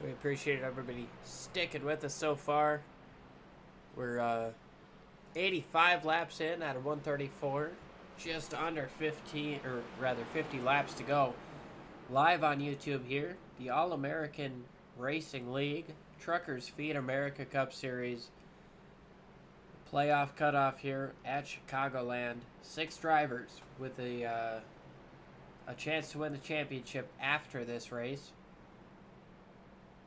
We appreciate everybody sticking with us so far. We're 85 laps in out of 134. just under 50 laps to go. Live on YouTube here, the All-American Racing League, Truckers Feed America Cup Series, playoff cutoff here at Chicagoland. 6 drivers with a chance to win the championship after this race.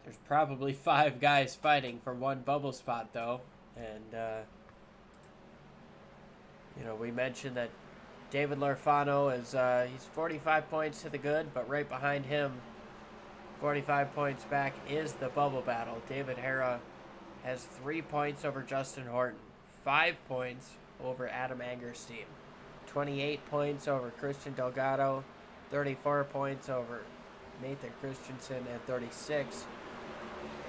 There's probably 5 guys fighting for one bubble spot, though. And, we mentioned that David Lorfano is, he's 45 points to the good, but right behind him, 45 points back, is the bubble battle. David Hara has 3 points over Justin Horton, 5 points over Adam Angerstein, 28 points over Christian Delgado, 34 points over Nathan Christensen, and 36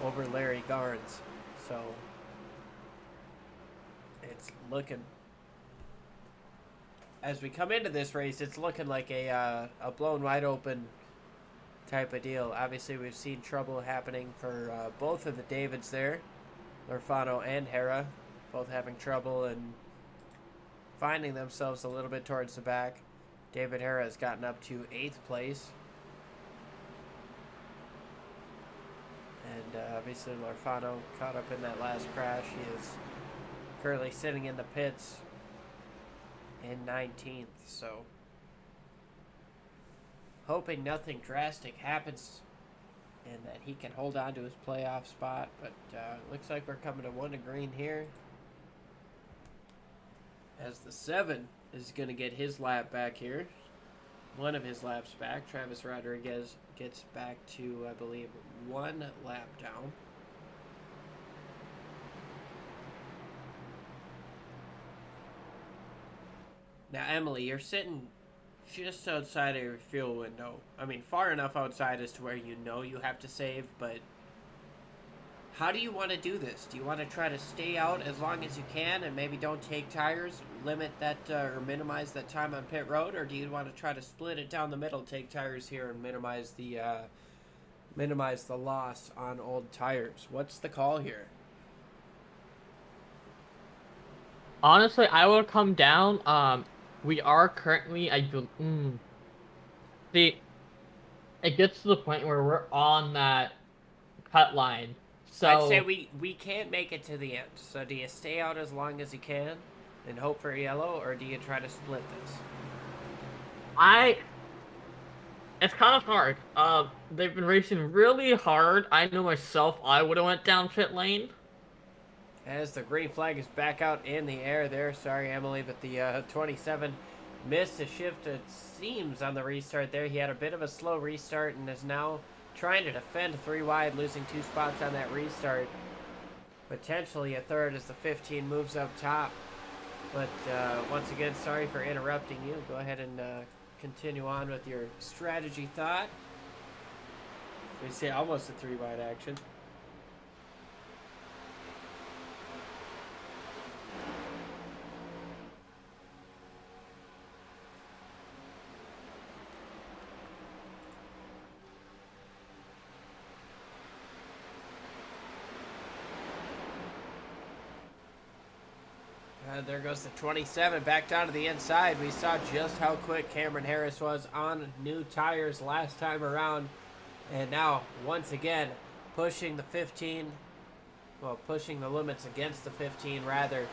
over Larry Garnes. So it's looking, as we come into this race, it's looking like a blown wide open type of deal. Obviously, we've seen trouble happening for both of the Davids there, Lorfano and Hara, both having trouble and finding themselves a little bit towards the back. David Hara has gotten up to 8th place. And obviously Lorfano caught up in that last crash. He is currently sitting in the pits in 19th. So hoping nothing drastic happens and that he can hold on to his playoff spot. But looks like we're coming to one to green here, as the 7 is going to get his lap back here. One of his laps back. Travis Rodriguez gets back to, I believe, 1 lap down. Now, Emily, you're sitting just outside of your fuel window. I mean, far enough outside as to where you know you have to save, but how do you want to do this? Do you want to try to stay out as long as you can and maybe don't take tires, limit that or minimize that time on pit road, or do you want to try to split it down the middle, take tires here, and minimize the loss on old tires? What's the call here? Honestly, I will come down. We are currently, see, it gets to the point where we're on that cut line. So I'd say we can't make it to the end. So do you stay out as long as you can and hope for yellow, or do you try to split this? It's kind of hard. They've been racing really hard. I know myself, I would have went down pit lane. As the green flag is back out in the air there. Sorry, Emily, but the 27 missed a shift, it seems, on the restart there. He had a bit of a slow restart and is now trying to defend 3 wide, losing 2 spots on that restart. Potentially a third as the 15 moves up top. But once again, sorry for interrupting you. Go ahead and continue on with your strategy thought. We see almost a 3 wide action. There goes the 27 back down to the inside. We saw just how quick Cameron Harris was on new tires last time around. And now, once again, pushing the 15. Well, pushing the limits against the 15, rather.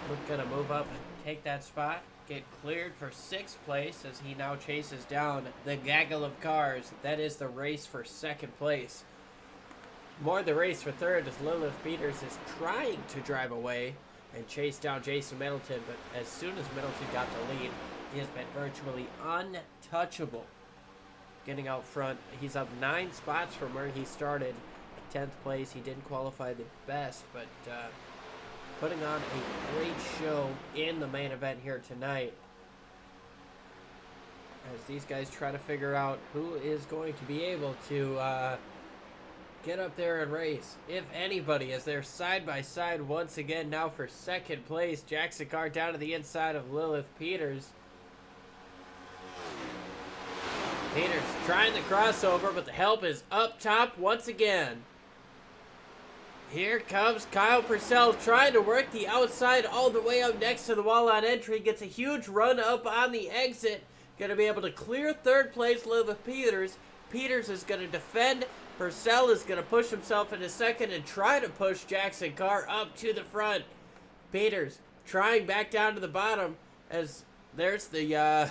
We're going to move up and take that spot. Get cleared for 6th place as he now chases down the gaggle of cars. That is the race for 2nd place. More the race for 3rd as Lilith Peters is trying to drive away and chase down Jason Middleton, but as soon as Middleton got the lead, he has been virtually untouchable. Getting out front, he's up 9 spots from where he started. 10th place, he didn't qualify the best, but putting on a great show in the main event here tonight, as these guys try to figure out who is going to be able to get up there and race, if anybody, as they're side by side once again now for 2nd place. Jackson Carr down to the inside of Lilith Peters. Peters trying the crossover, but the help is up top once again. Here comes Kyle Purcell trying to work the outside all the way up next to the wall on entry. Gets a huge run up on the exit. Going to be able to clear third place with Peters. Peters is going to defend. Purcell is going to push himself into second and try to push Jackson Carr up to the front. Peters trying back down to the bottom as there's the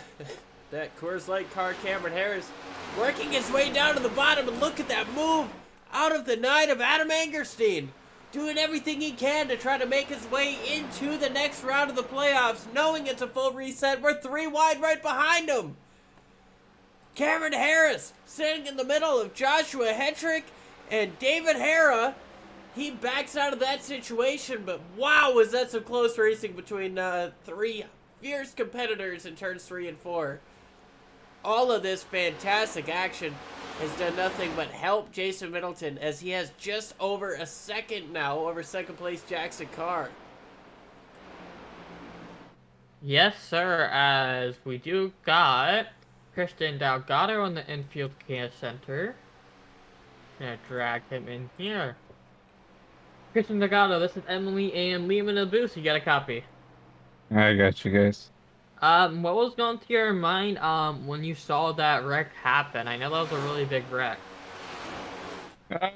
that Coors Light car, Cameron Harris, working his way down to the bottom. And look at that move out of the 9 of Adam Angerstein, doing everything he can to try to make his way into the next round of the playoffs, knowing it's a full reset. We're 3 wide right behind him. Cameron Harris sitting in the middle of Joshua Hetrick and David Hara. He backs out of that situation, but wow, was that some close racing between 3 fierce competitors in turns 3 and 4. All of this fantastic action has done nothing but help Jason Middleton, as he has just over a second now over second place Jackson Carr. Yes, sir, as we do got Christian Delgado in the infield care center. Gonna drag him in here. Christian Delgado, this is Emily and Liam in the booth. You got a copy. I got you guys. What was going through your mind when you saw that wreck happen? I know that was a really big wreck. I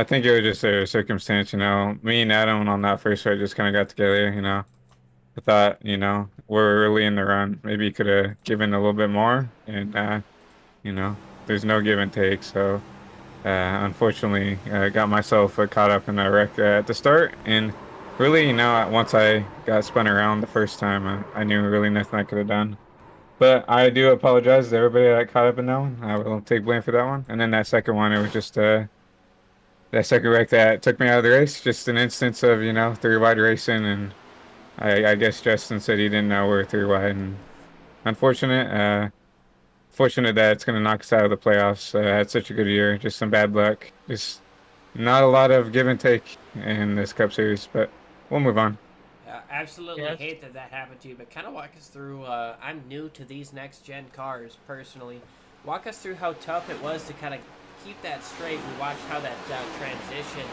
think it was just a circumstance, me and Adam on that first ride just kind of got together, I thought, we're early in the run. Maybe you could have given a little bit more, and, there's no give and take, so, unfortunately, got myself caught up in that wreck at the start, and really, once I got spun around the first time, I knew really nothing I could have done. But I do apologize to everybody that caught up in that one. I will take blame for that one. And then that second one, it was just that second wreck that took me out of the race. Just an instance of, 3 wide racing. And I guess Justin said he didn't know we were 3 wide. And unfortunate. Fortunate that it's going to knock us out of the playoffs. Had such a good year. Just some bad luck. Just not a lot of give and take in this Cup Series. But we'll move on. Absolutely Yes. hate that happened to you, but kind of walk us through, I'm new to these next-gen cars, personally. Walk us through how tough it was to kind of keep that straight. We watched how that transition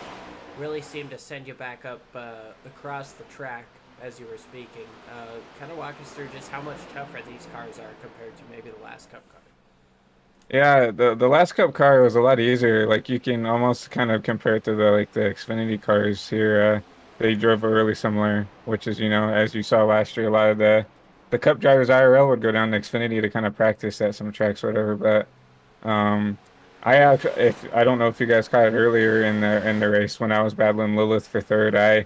really seemed to send you back up across the track as you were speaking. Kind of walk us through just how much tougher these cars are compared to maybe the last Cup car. Yeah, the last Cup car was a lot easier. Like, you can almost kind of compare it to the Xfinity cars here. They drove really similar, which is, as you saw last year, a lot of the Cup drivers IRL would go down to Xfinity to kind of practice at some tracks or whatever. But I don't know if you guys caught it earlier in the race when I was battling Lilith for third. I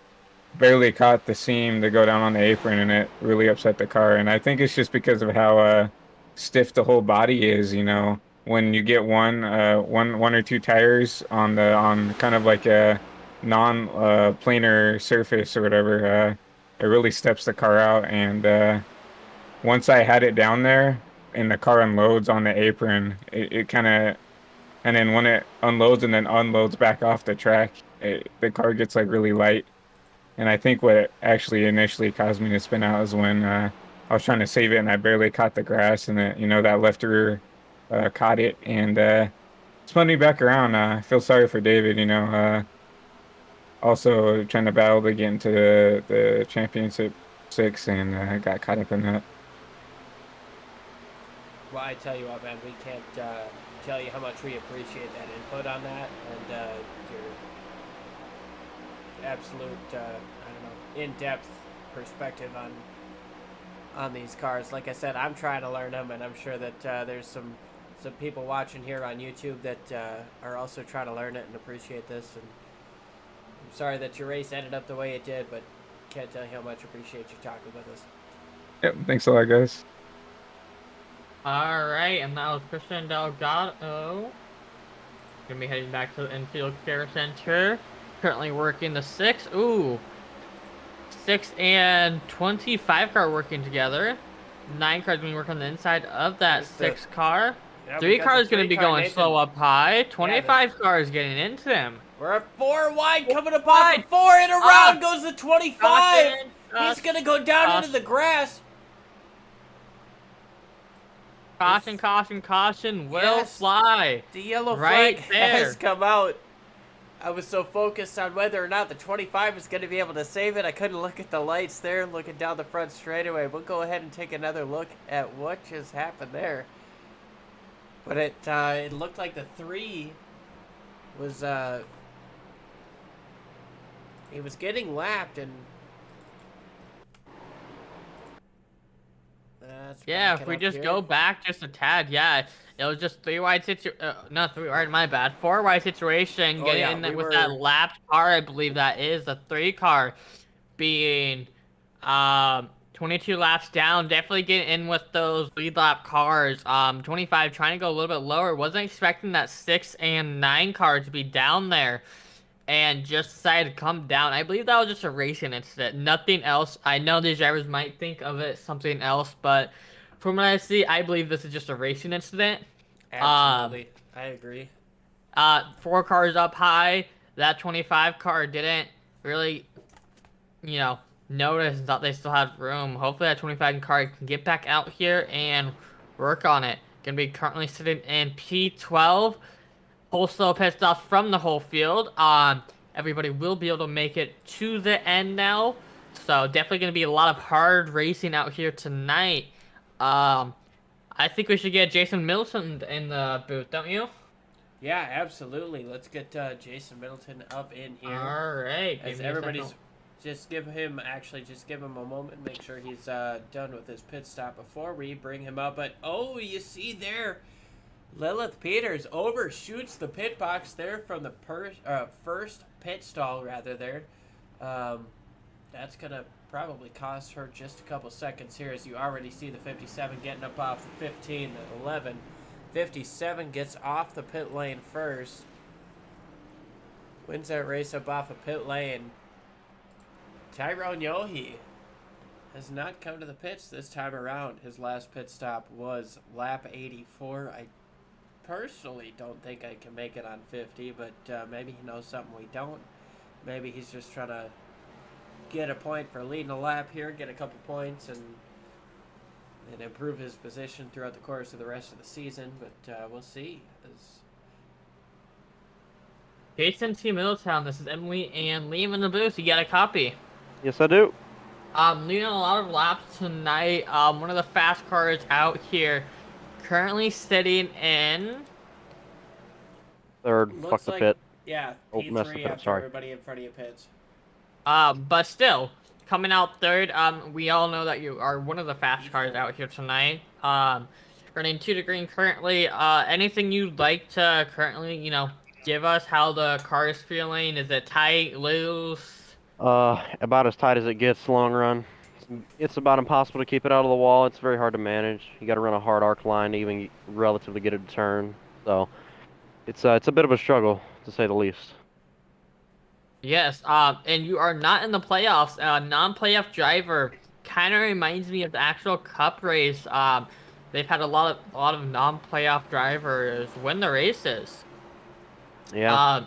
barely caught the seam to go down on the apron, and it really upset the car. And I think it's just because of how stiff the whole body is. When you get one or two tires on kind of like a non-planar surface or whatever, it really steps the car out. And once I had it down there and the car unloads on the apron, it kind of, and then when it unloads and then unloads back off the track, the car gets like really light. And I think what actually initially caused me to spin out is when I was trying to save it and I barely caught the grass, and that left rear caught it and spun me back around. I feel sorry for David, also trying to battle to get into the championship 6, and got caught up in that. Well, I tell you what, man, we can't tell you how much we appreciate that input on that, and your absolute, in-depth perspective on these cars. Like I said, I'm trying to learn them, and I'm sure that there's some people watching here on YouTube that are also trying to learn it and appreciate this. And I'm sorry that your race ended up the way it did, but can't tell you how much appreciate you talking with us. Yep, thanks a lot, guys. Alright, and that was Christian Delgado. Gonna be heading back to the infield care center. Currently working the 6. Ooh. 6 and 25 car working together. 9 cars being working on the inside of that 6 car. Yeah, 3 cars going to be going Nathan. slow up high. 25 cars getting into them. We're at 4 wide, coming up on 4 in a round, goes to 25. He's going to go down into the grass. Caution, caution, caution will fly. The yellow Right flag there. has come out. I was so focused on whether or not the 25 was going to be able to save it, I couldn't look at the lights there, looking down the front straightaway. We'll go ahead and take another look at what just happened there. But it looked like the 3 was, he was getting lapped, and Yeah, if we just go back just a tad, yeah, it was just 3 wide not 3 wide, my bad, 4 wide situation, getting in there with that lapped car, I believe that is the 3 car, being 22 laps down, definitely getting in with those lead lap cars. 25 trying to go a little bit lower, wasn't expecting that 6 and 9 car to be down there, and just decided to come down. I believe that was just a racing incident, nothing else. I know these drivers might think of it something else, but from what I see, I believe this is just a racing incident. Absolutely, I agree. 4 cars up high, that 25 car didn't really, notice and thought they still had room. Hopefully that 25 car can get back out here and work on it. Gonna be currently sitting in P12. Whole slow pit stop from the whole field. Everybody will be able to make it to the end now. So definitely going to be a lot of hard racing out here tonight. I think we should get Jason Middleton in the booth, don't you? Yeah, absolutely. Let's get Jason Middleton up in here. All right. As everybody's, just give him a moment, make sure he's done with his pit stop before we bring him up. But oh, you see there, Lilith Peters overshoots the pit box there from the first pit stall rather there. That's going to probably cost her just a couple seconds here, as you already see the 57 getting up off the 15, the 11. 57 gets off the pit lane first. Wins that race up off of pit lane. Tyrone Yohe has not come to the pits this time around. His last pit stop was lap 84. I personally don't think I can make it on 50, but maybe he knows something we don't. Maybe he's just trying to get a point for leading a lap here, get a couple points, and improve his position throughout the course of the rest of the season. But we'll see. Jason T. Middletown, this is Emily and Liam in the booth. You got a copy? Yes, I do. Leading a lot of laps tonight. One of the fast cars out here, currently sitting in third. Looks Fuck the like, pit. Yeah, Oh, P3 messed it up, after sorry. everybody in front of you pits. But still, coming out third, we all know that you are one of the fast cars out here tonight. Running 2 to green currently. Anything you'd like to currently, give us how the car is feeling? Is it tight, loose? About as tight as it gets long run. It's about impossible to keep it out of the wall. It's very hard to manage. You got to run a hard arc line to even relatively get it to turn. So it's a bit of a struggle, to say the least. Yes, and you are not in the playoffs. Non-playoff driver kind of reminds me of the actual Cup race. They've had a lot of non-playoff drivers win the races. Yeah.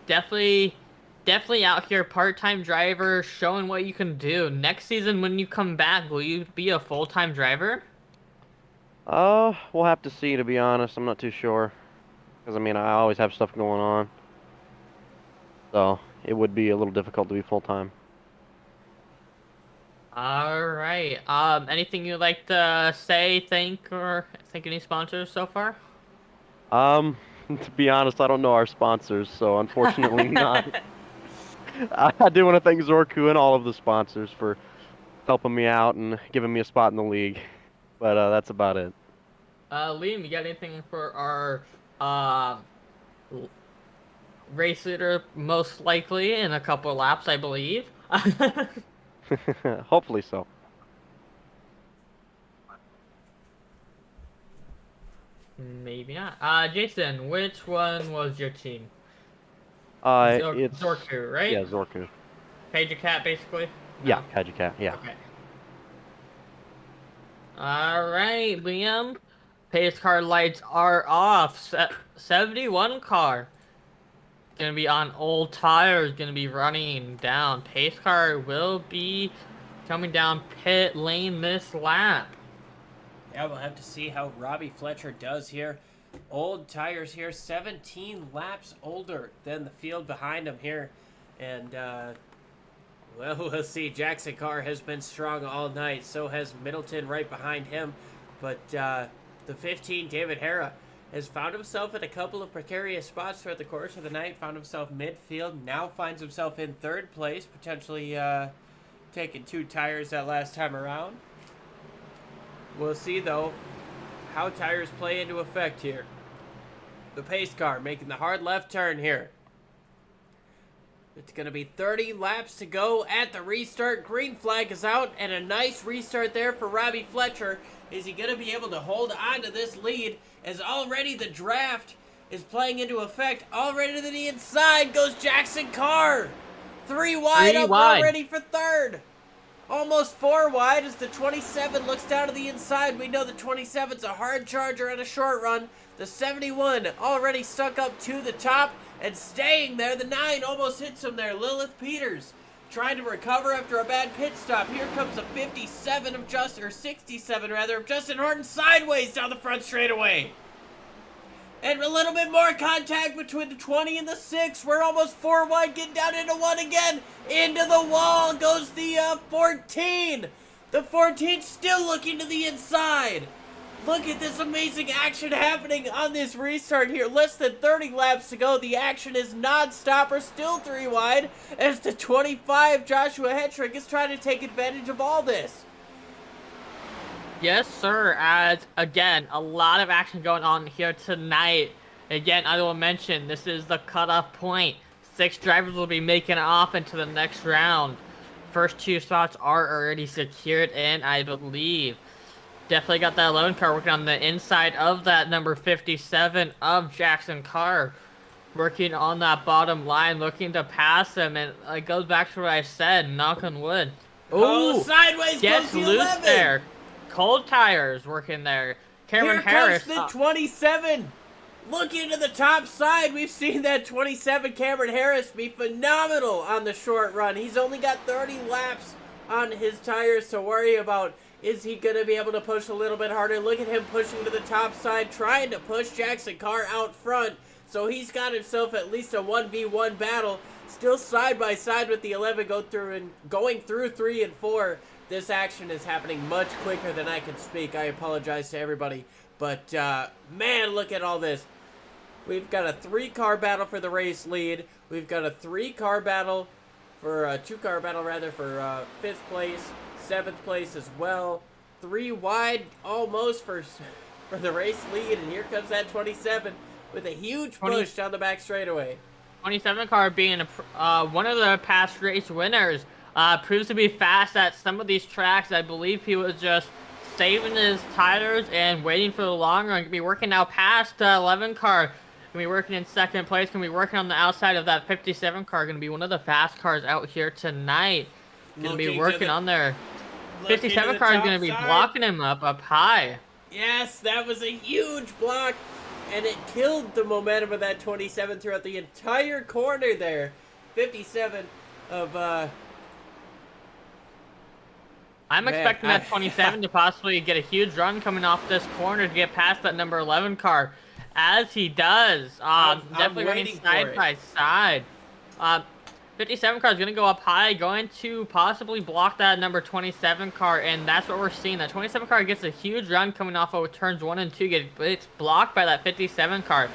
Definitely out here, part-time driver, showing what you can do. Next season, when you come back, will you be a full-time driver? We'll have to see, to be honest. I'm not too sure. Because, I always have stuff going on. So, it would be a little difficult to be full-time. Alright, anything you'd like to say, thank any sponsors so far? To be honest, I don't know our sponsors, so unfortunately not. I do want to thank Zorku and all of the sponsors for helping me out and giving me a spot in the league. But that's about it. Liam, you got anything for our race leader, most likely in a couple of laps, I believe? Hopefully so. Maybe not. Jason, which one was your team? It's Zorku, right? Yeah, Zorku. Pager Cat, basically? Yeah, Kajikat, yeah. Okay. Alright, Liam. Pace car lights are off. 71 car. Gonna be on old tires, gonna be running down. Pace car will be coming down pit lane this lap. Yeah, we'll have to see how Robbie Fletcher does here. old tires here, 17 laps older than the field behind him here. And, well, we'll see. Jackson Carr has been strong all night. So has Middleton right behind him. But the 15, David Hara, has found himself in a couple of precarious spots throughout the course of the night. Found himself midfield. Now finds himself in third place. Potentially taking 2 tires that last time around. We'll see, though, how tires play into effect here. The pace car making the hard left turn here. It's going to be 30 laps to go at the restart. Green flag is out, and a nice restart there for Robbie Fletcher. Is he going to be able to hold on to this lead as already the draft is playing into effect? Already to the inside goes Jackson Carr. 3 wide up already for third. Almost 4 wide as the 27 looks down to the inside. We know the 27's a hard charger on a short run. The 71 already stuck up to the top and staying there. The 9 almost hits him there. Lilith Peters trying to recover after a bad pit stop. Here comes the 57 of Justin, or 67 rather, of Justin Horton sideways down the front straightaway. And a little bit more contact between the 20 and the 6. We're almost 4 wide, getting down into 1 again. Into the wall goes the 14. The 14 still looking to the inside. Look at this amazing action happening on this restart here. Less than 30 laps to go. The action is non-stop. We're still 3 wide as the 25, Joshua Hetrick, is trying to take advantage of all this. Yes, sir. As, again, a lot of action going on here tonight. Again, I will mention, this is the cutoff point. 6 drivers will be making it off into the next round. First 2 spots are already secured in, I believe. Definitely got that 11 car working on the inside of that number 57 of Jackson Carr. Working on that bottom line, looking to pass him. And it goes back to what I said, knock on wood. Oh, sideways gets goes the loose 11. there. Cold tires working there. Cameron Here Harris. comes the 27. Looking to the top side. We've seen that 27 Cameron Harris be phenomenal on the short run. He's only got 30 laps on his tires to worry about. Is he going to be able to push a little bit harder? Look at him pushing to the top side, trying to push Jackson Carr out front. So he's got himself at least a 1v1 battle. Still side by side with the 11 going through 3 and 4. This action is happening much quicker than I can speak. I apologize to everybody. But, man, look at all this. We've got a 3-car battle for the race lead. We've got a 3-car battle for a 2-car battle, rather, for 5th place. 7th place as well. 3 wide almost for the race lead. And here comes that 27 with a huge push down the back straightaway. 27 car being one of the past race winners. Proves to be fast at some of these tracks. I believe he was just saving his tires and waiting for the long run. Gonna be working now past 11 car. Gonna be working in 2nd place. Gonna be working on the outside of that 57 car. Gonna be one of the fast cars out here tonight. Gonna be working on there. 57 car is going to be blocking him up high. Yes, that was a huge block, and it killed the momentum of that 27 throughout the entire corner there. 57 of, I'm expecting that 27 to possibly get a huge run coming off this corner to get past that number 11 car. As he does. Definitely running side by side. 57 car is going to go up high, going to possibly block that number 27 car, and that's what we're seeing. That 27 car gets a huge run coming off of turns 1 and 2, it's blocked by that 57 car.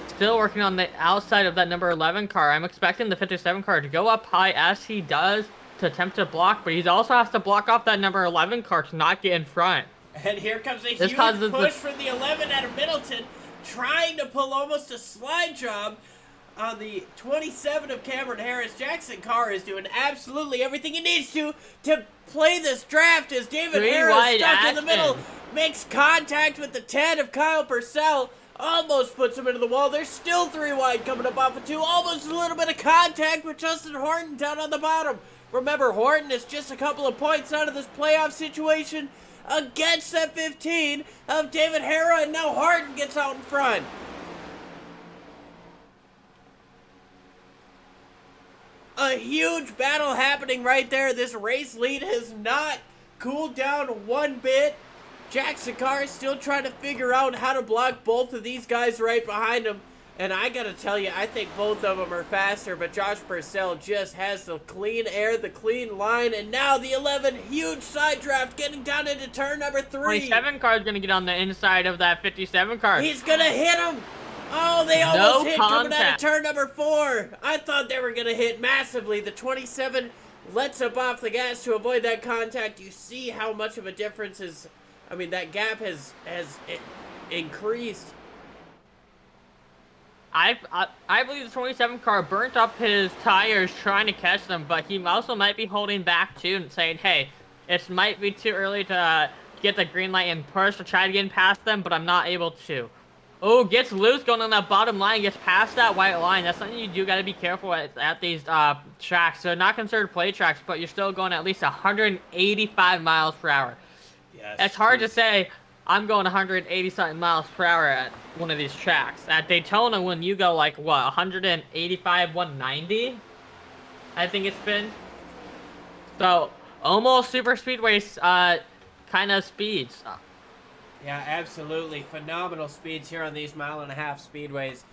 Still working on the outside of that number 11 car. I'm expecting the 57 car to go up high as he does to attempt to block, but he also has to block off that number 11 car to not get in front. And here comes a huge push from the 11 out of Middleton, trying to pull almost a slide job on the 27 of Cameron Harris. Jackson Carr is doing absolutely everything he needs to play this draft as David Harris stuck in the middle, makes contact with the 10 of Kyle Purcell, almost puts him into the wall. There's still 3 wide coming up off of 2, almost a little bit of contact with Justin Horton down on the bottom. Remember, Horton is just a couple of points out of this playoff situation against that 15 of David Hara, and now Horton gets out in front. A huge battle happening right there. This race lead has not cooled down one bit. Jackson Carr is still trying to figure out how to block both of these guys right behind him. And I gotta tell you, I think both of them are faster, but Josh Purcell just has the clean air, the clean line, and now the 11, huge side draft, getting down into turn number 3. 27 car is going to get on the inside of that 57 car. He's gonna hit him! Oh, they almost hit coming out of turn number 4. I thought they were gonna hit massively. The 27 lets up off the gas to avoid that contact. You see how much of a difference is, I mean, that gap has increased. I believe the 27 car burnt up his tires trying to catch them, but he also might be holding back too and saying, hey, it might be too early to get the green light and push to try to get past them, but I'm not able to. Oh, gets loose going on that bottom line, gets past that white line. That's something you do got to be careful at these tracks. They're not considered play tracks, but you're still going at least 185 miles per hour. Yes, it's hard to say I'm going 180 something miles per hour at one of these tracks. At Daytona, when you go like what, 185, 190, I think it's been. So almost super speedway kind of speeds. Yeah, absolutely. Phenomenal speeds here on these 1.5 mile speedways,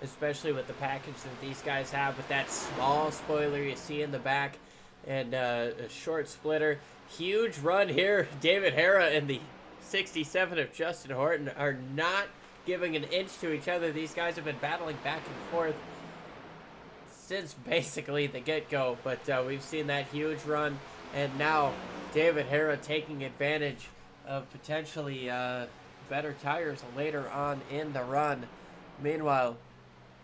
especially with the package that these guys have with that small spoiler you see in the back and a short splitter. Huge run here. David Hara and the 67 of Justin Horton are not giving an inch to each other. These guys have been battling back and forth since basically the get-go, but we've seen that huge run, and now David Hara taking advantage of potentially better tires later on in the run. Meanwhile,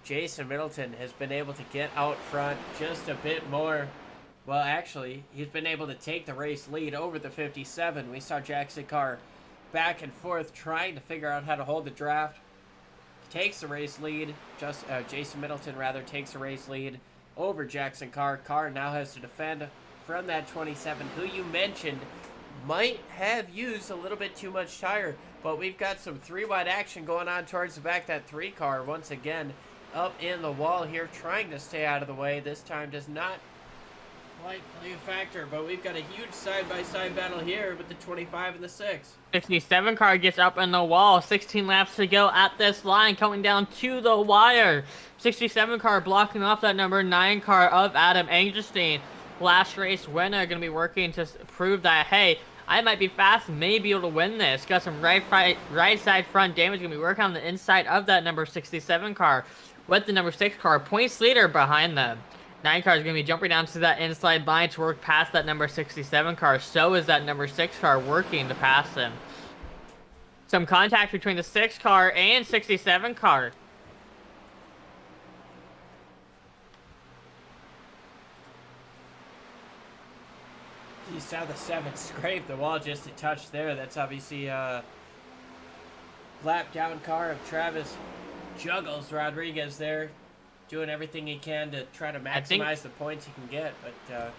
Jason Middleton has been able to get out front just a bit more. Well, actually, he's been able to take the race lead over the 57. We saw Jackson Carr back and forth trying to figure out how to hold the draft. Takes the race lead. Jason Middleton, rather, takes the race lead over Jackson Carr. Carr now has to defend from that 27, who you mentioned might have used a little bit too much tire, but we've got some 3-wide action going on towards the back. That 3 car once again up in the wall here, trying to stay out of the way. This time does not quite play a factor, but we've got a huge side-by-side battle here with the 25 and the 6. 67 car gets up in the wall. 16 laps to go at this line, coming down to the wire. 67 car blocking off that number 9 car of Adam Angerstein. Last race winner, going to be working to prove that, hey, I might be fast, may be able to win this. Got some right side front damage. Going to be working on the inside of that number 67 car with the number 6 car. Points leader behind them. 9 car is going to be jumping down to that inside line to work past that number 67 car. So is that number 6 car working to pass him. Some contact between the 6 car and 67 car. You saw the 7 scrape the wall just a touch there. That's obviously a lap down car of Travis Juggles Rodriguez there, doing everything he can to try to maximize the points he can get. But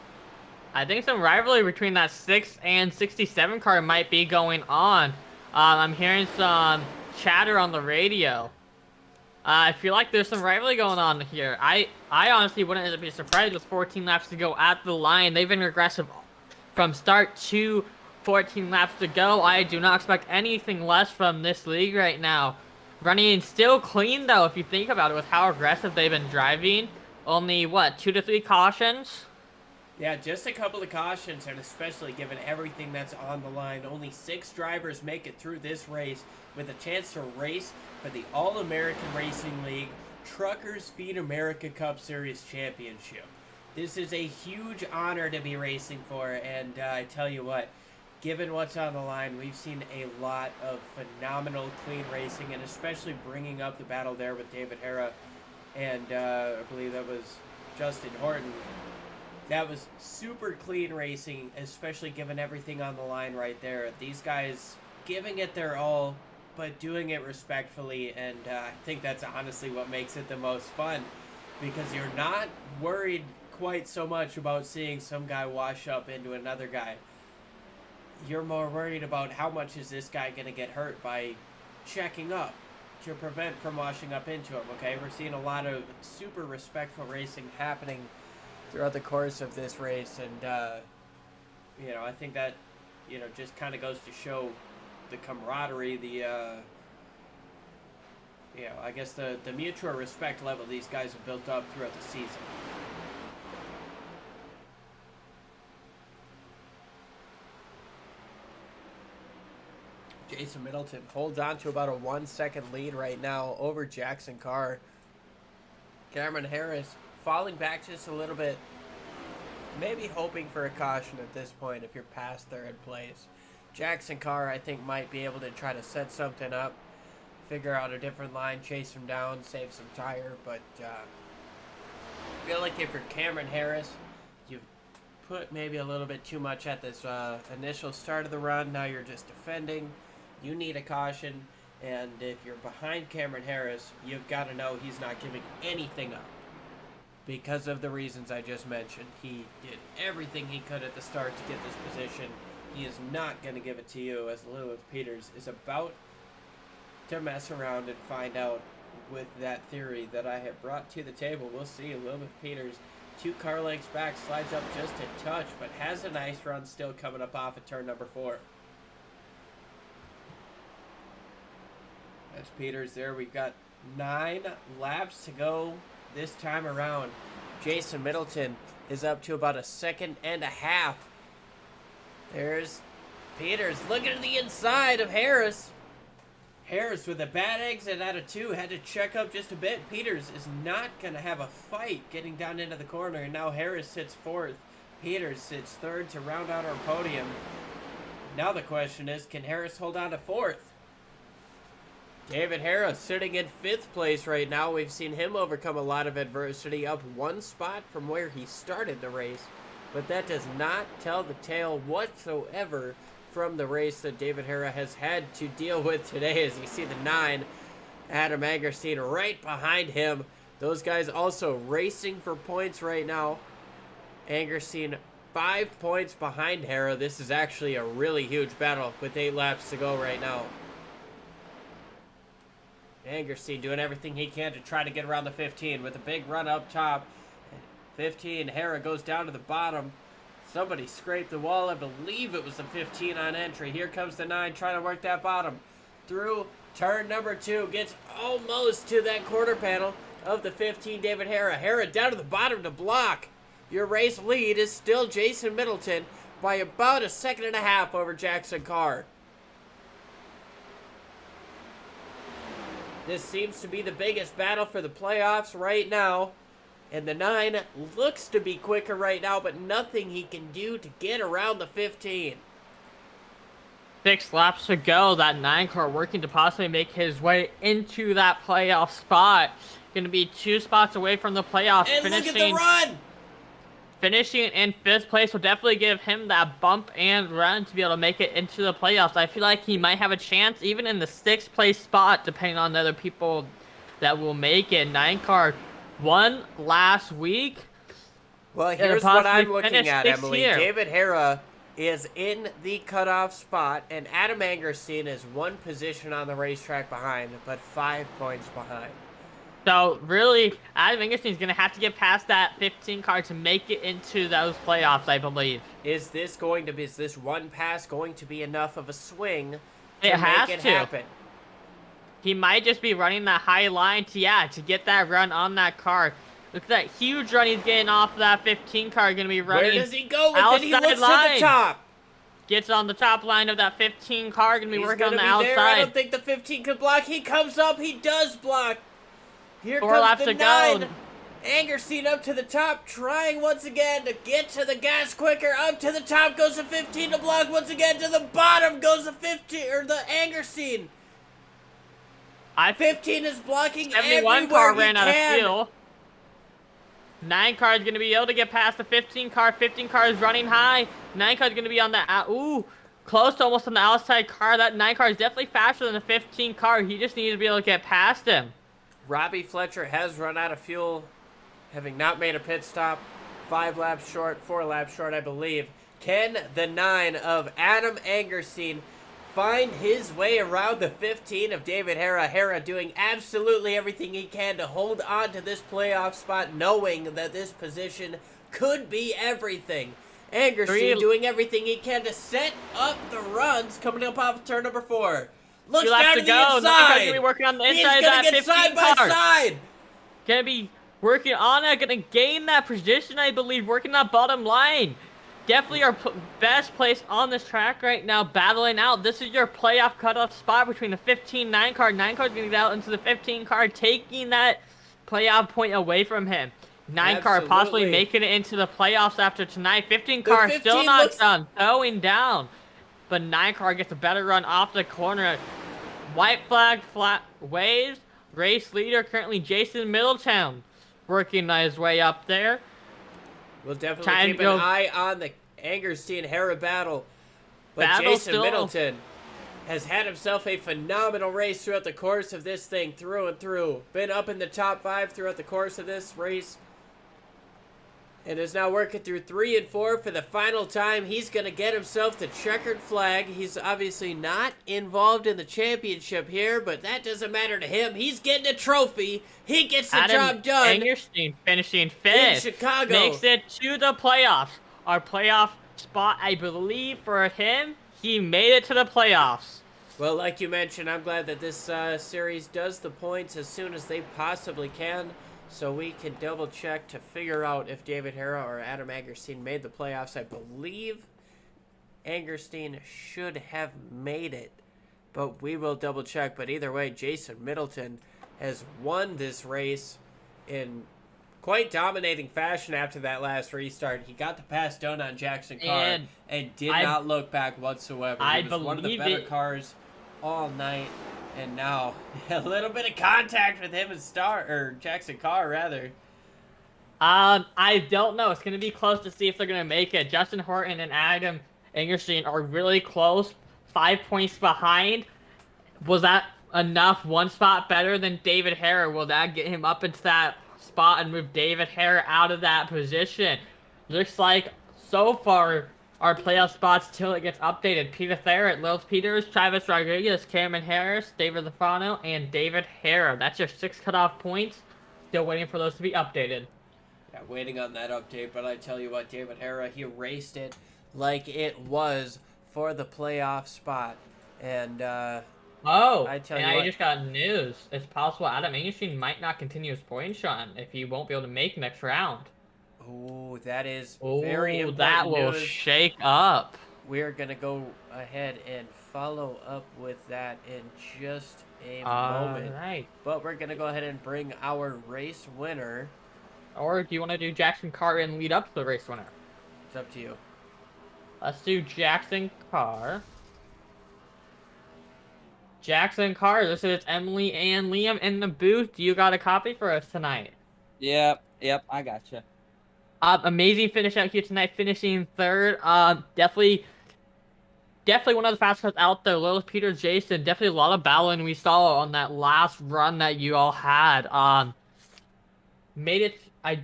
I think some rivalry between that 6 and 67 car might be going on. I'm hearing some chatter on the radio. I feel like there's some rivalry going on here. I honestly wouldn't be surprised with 14 laps to go at the line. They've been aggressive from start to 14 laps to go. I do not expect anything less from this league right now. Running still clean, though, if you think about it, with how aggressive they've been driving. Only, what, 2 to 3 cautions? yeah, just a couple of cautions, and especially given everything that's on the line. Only 6 drivers make it through this race with a chance to race for the All-American Racing League Truckers Feed America Cup Series Championship. This is a huge honor to be racing for, and I tell you what, given what's on the line, we've seen a lot of phenomenal clean racing, and especially bringing up the battle there with David Hara, and I believe that was Justin Horton. That was super clean racing, especially given everything on the line right there. These guys giving it their all, but doing it respectfully, and I think that's honestly what makes it the most fun, because you're not worried quite so much about seeing some guy wash up into another guy. You're more worried about how much is this guy going to get hurt by checking up to prevent from washing up into him, okay? We're seeing a lot of super respectful racing happening throughout the course of this race, and, I think that, just kind of goes to show the camaraderie, I guess the mutual respect level these guys have built up throughout the season. Jason Middleton holds on to about a 1 second lead right now over Jackson Carr. Cameron Harris falling back just a little bit. Maybe hoping for a caution at this point if you're past third place. Jackson Carr, I think, might be able to try to set something up, figure out a different line, chase him down, save some tire. But I feel like if you're Cameron Harris, you've put maybe a little bit too much at this initial start of the run. Now you're just defending. You need a caution. And if you're behind Cameron Harris, you've got to know he's not giving anything up. Because of the reasons I just mentioned. He did everything he could at the start to get this position. He is not going to give it to you, as Lilith Peters is about to mess around and find out with that theory that I have brought to the table. We'll see. Lilith Peters, 2 car lengths back, slides up just a touch, but has a nice run still coming up off of turn number 4. That's Peters there. We've got 9 laps to go this time around. Jason Middleton is up to about a 1.5 seconds. There's Peters looking at the inside of Harris. Harris with a bad exit out of 2 had to check up just a bit. Peters is not going to have a fight getting down into the corner. And now Harris sits 4th. Peters sits 3rd to round out our podium. Now the question is, can Harris hold on to 4th? David Harris sitting in 5th place right now. We've seen him overcome a lot of adversity, up 1 spot from where he started the race. But that does not tell the tale whatsoever from the race that David Harris has had to deal with today. As you see the 9, Adam Angerstein right behind him. Those guys also racing for points right now. Angerstein 5 points behind Harris. This is actually a really huge battle with 8 laps to go right now. Angerstein doing everything he can to try to get around the 15 with a big run up top. 15, Hera goes down to the bottom. Somebody scraped the wall. I believe it was the 15 on entry. Here comes the 9 trying to work that bottom. Through turn number 2. Gets almost to that quarter panel of the 15, David Hera. Hera down to the bottom to block. Your race lead is still Jason Middleton by about a 1.5 seconds over Jackson Carr. This seems to be the biggest battle for the playoffs right now. And the 9 looks to be quicker right now, but nothing he can do to get around the 15. 6 laps to go. That 9 car working to possibly make his way into that playoff spot. Going to be 2 spots away from the playoffs. And look at the run! Finishing in 5th place will definitely give him that bump and run to be able to make it into the playoffs. I feel like he might have a chance even in the 6th place spot, depending on the other people that will make it. 9 car won last week. Well, here's what I'm looking at, 6th Emily. here. David Hera is in the cutoff spot, and Adam Angerstein is 1 position on the racetrack behind, but 5 points behind. So, really, Adam Angerstein's going to have to get past that 15 car to make it into those playoffs, I believe. Is this 1 pass going to be enough of a swing to It has make it to. happen? He might just be running that high line to get that run on that car. Look at that huge run he's getting off of that 15 car. Going to be running. Where does he go with it? He looks line. to the top. Gets on the top line of that 15 car. Going to be He's working on gonna the be there. I outside. don't think the 15 could block. He comes up. He does block. Here 4 comes laps the to 9. go. Angerstein up to the top, trying once again to get to the gas quicker. Up to the top goes the 15 to block once again. To the bottom goes the 15 or the Angerstein. 15 is blocking 71 everywhere car he ran out of can. fuel. 9 car is going to be able to get past the 15 car. 15 car is running high. 9 car is going to be on the close to almost on the outside car. That 9 car is definitely faster than the 15 car. He just needs to be able to get past him. Robbie Fletcher has run out of fuel, having not made a pit stop. 5 laps short, 4 laps short, I believe. Can the 9 of Adam Angerstein find his way around the 15 of David Hera? Hera doing absolutely everything he can to hold on to this playoff spot, knowing that this position could be everything. Angerstein Three- doing everything he can to set up the runs coming up off turn number 4. Looks 2 laps down to to go. the Nycar's inside. gonna be working on the He's inside of gonna that get 15 side by car. side. Gonna be working on it, gonna gain that position, I believe, working that bottom line. Definitely our best place on this track right now, battling out. This is your playoff cutoff spot between the 15-9 car. 9 car's gonna get out into the 15 car, taking that playoff point away from him. 9 car possibly Absolutely. making it into the playoffs after tonight. 15 The car 15 still not looks- done, going down. But 9 car gets a better run off the corner. White flag waves. Race leader currently Jason Middleton working his way up there. We'll definitely Time keep to go. an eye on the Angerstein-Hera battle. But Battle Jason still- Middleton has had himself a phenomenal race throughout the course of this thing, through and through. Been up in the top 5 throughout the course of this race. And is now working through 3 and 4 for the final time. He's going to get himself the checkered flag. He's obviously not involved in the championship here, but that doesn't matter to him. He's getting a trophy. He gets the job done. Angerstein finishing 5th. Chicago. Makes it to the playoffs. Our playoff spot, I believe, for him, he made it to the playoffs. Well, like you mentioned, I'm glad that this series does the points as soon as they possibly can, so we can double check to figure out if David Hera or Adam Angerstein made the playoffs. I believe Angerstein should have made it, but we will double check. But either way, Jason Middleton has won this race in quite dominating fashion after that last restart. He got the pass done on Jackson Carr and did not look back whatsoever. He was one of the better cars all night, and now a little bit of contact with him and Jackson Carr rather. I don't know. It's gonna be close to see if they're gonna make it. Justin Horton and Adam Angerstein are really close, 5 points behind. Was that enough? 1 spot better than David Hera. Will that get him up into that spot and move David Hera out of that position? Looks like so far our playoff spots till it gets updated. Peter Therrett, Lils Peters, Travis Rodriguez, Cameron Harris, David Lafano, and David Hera. That's your 6 cutoff points. Still waiting for those to be updated. Yeah, waiting on that update, but I tell you what, David Hera, he raced it like it was for the playoff spot. And I tell you I what. just got news. It's possible Adam Angerstein might not continue his point run if he won't be able to make next round. Oh, that is very important that will news. shake up. We're going to go ahead and follow up with that in just a moment. Right. But we're going to go ahead and bring our race winner. Or do you want to do Jackson Carr and lead up to the race winner? It's up to you. Let's do Jackson Carr. Jackson Carr, this is Emily and Liam in the booth. Do you got a copy for us tonight? Yep, I gotcha. Amazing finish out here tonight, finishing 3rd. Definitely one of the fastest cars out there. Lilith, Peter, Jason, definitely a lot of battling we saw on that last run that you all had. Made it. I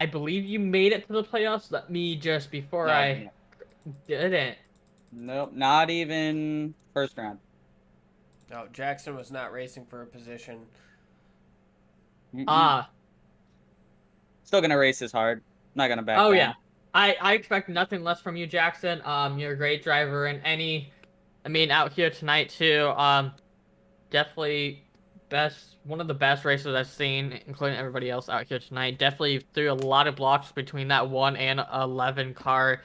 believe you made it to the playoffs. Let me just before No, I didn't. Nope, not even first round. No, Jackson was not racing for a position. Still gonna race as hard. Not gonna back down. Yeah. I expect nothing less from you, Jackson. You're a great driver, and out here tonight too. Definitely one of the best racers I've seen, including everybody else out here tonight. Definitely threw a lot of blocks between that 1 and 11 car.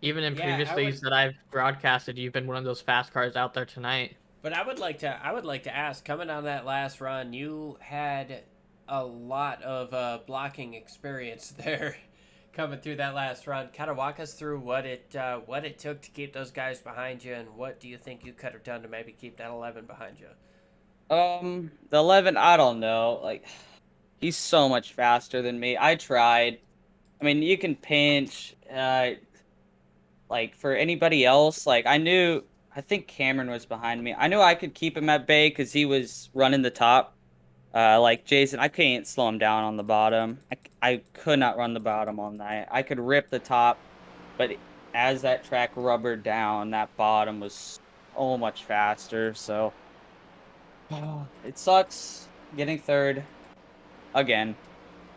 Even in previous leagues that I've broadcasted, you've been one of those fast cars out there tonight. But I would like to ask, coming on that last run, you had a lot of blocking experience there coming through that last run. Kind of walk us through what it took to keep those guys behind you, and what do you think you could have done to maybe keep that 11 behind you? The 11, I don't know. Like, he's so much faster than me. I tried. I mean, you can pinch. Like, for anybody else, like, I think Cameron was behind me. I knew I could keep him at bay because he was running the top. Like Jason, I couldn't slow him down on the bottom. I could not run the bottom all night. I could rip the top, but as that track rubbered down, that bottom was so much faster. So it sucks getting 3rd again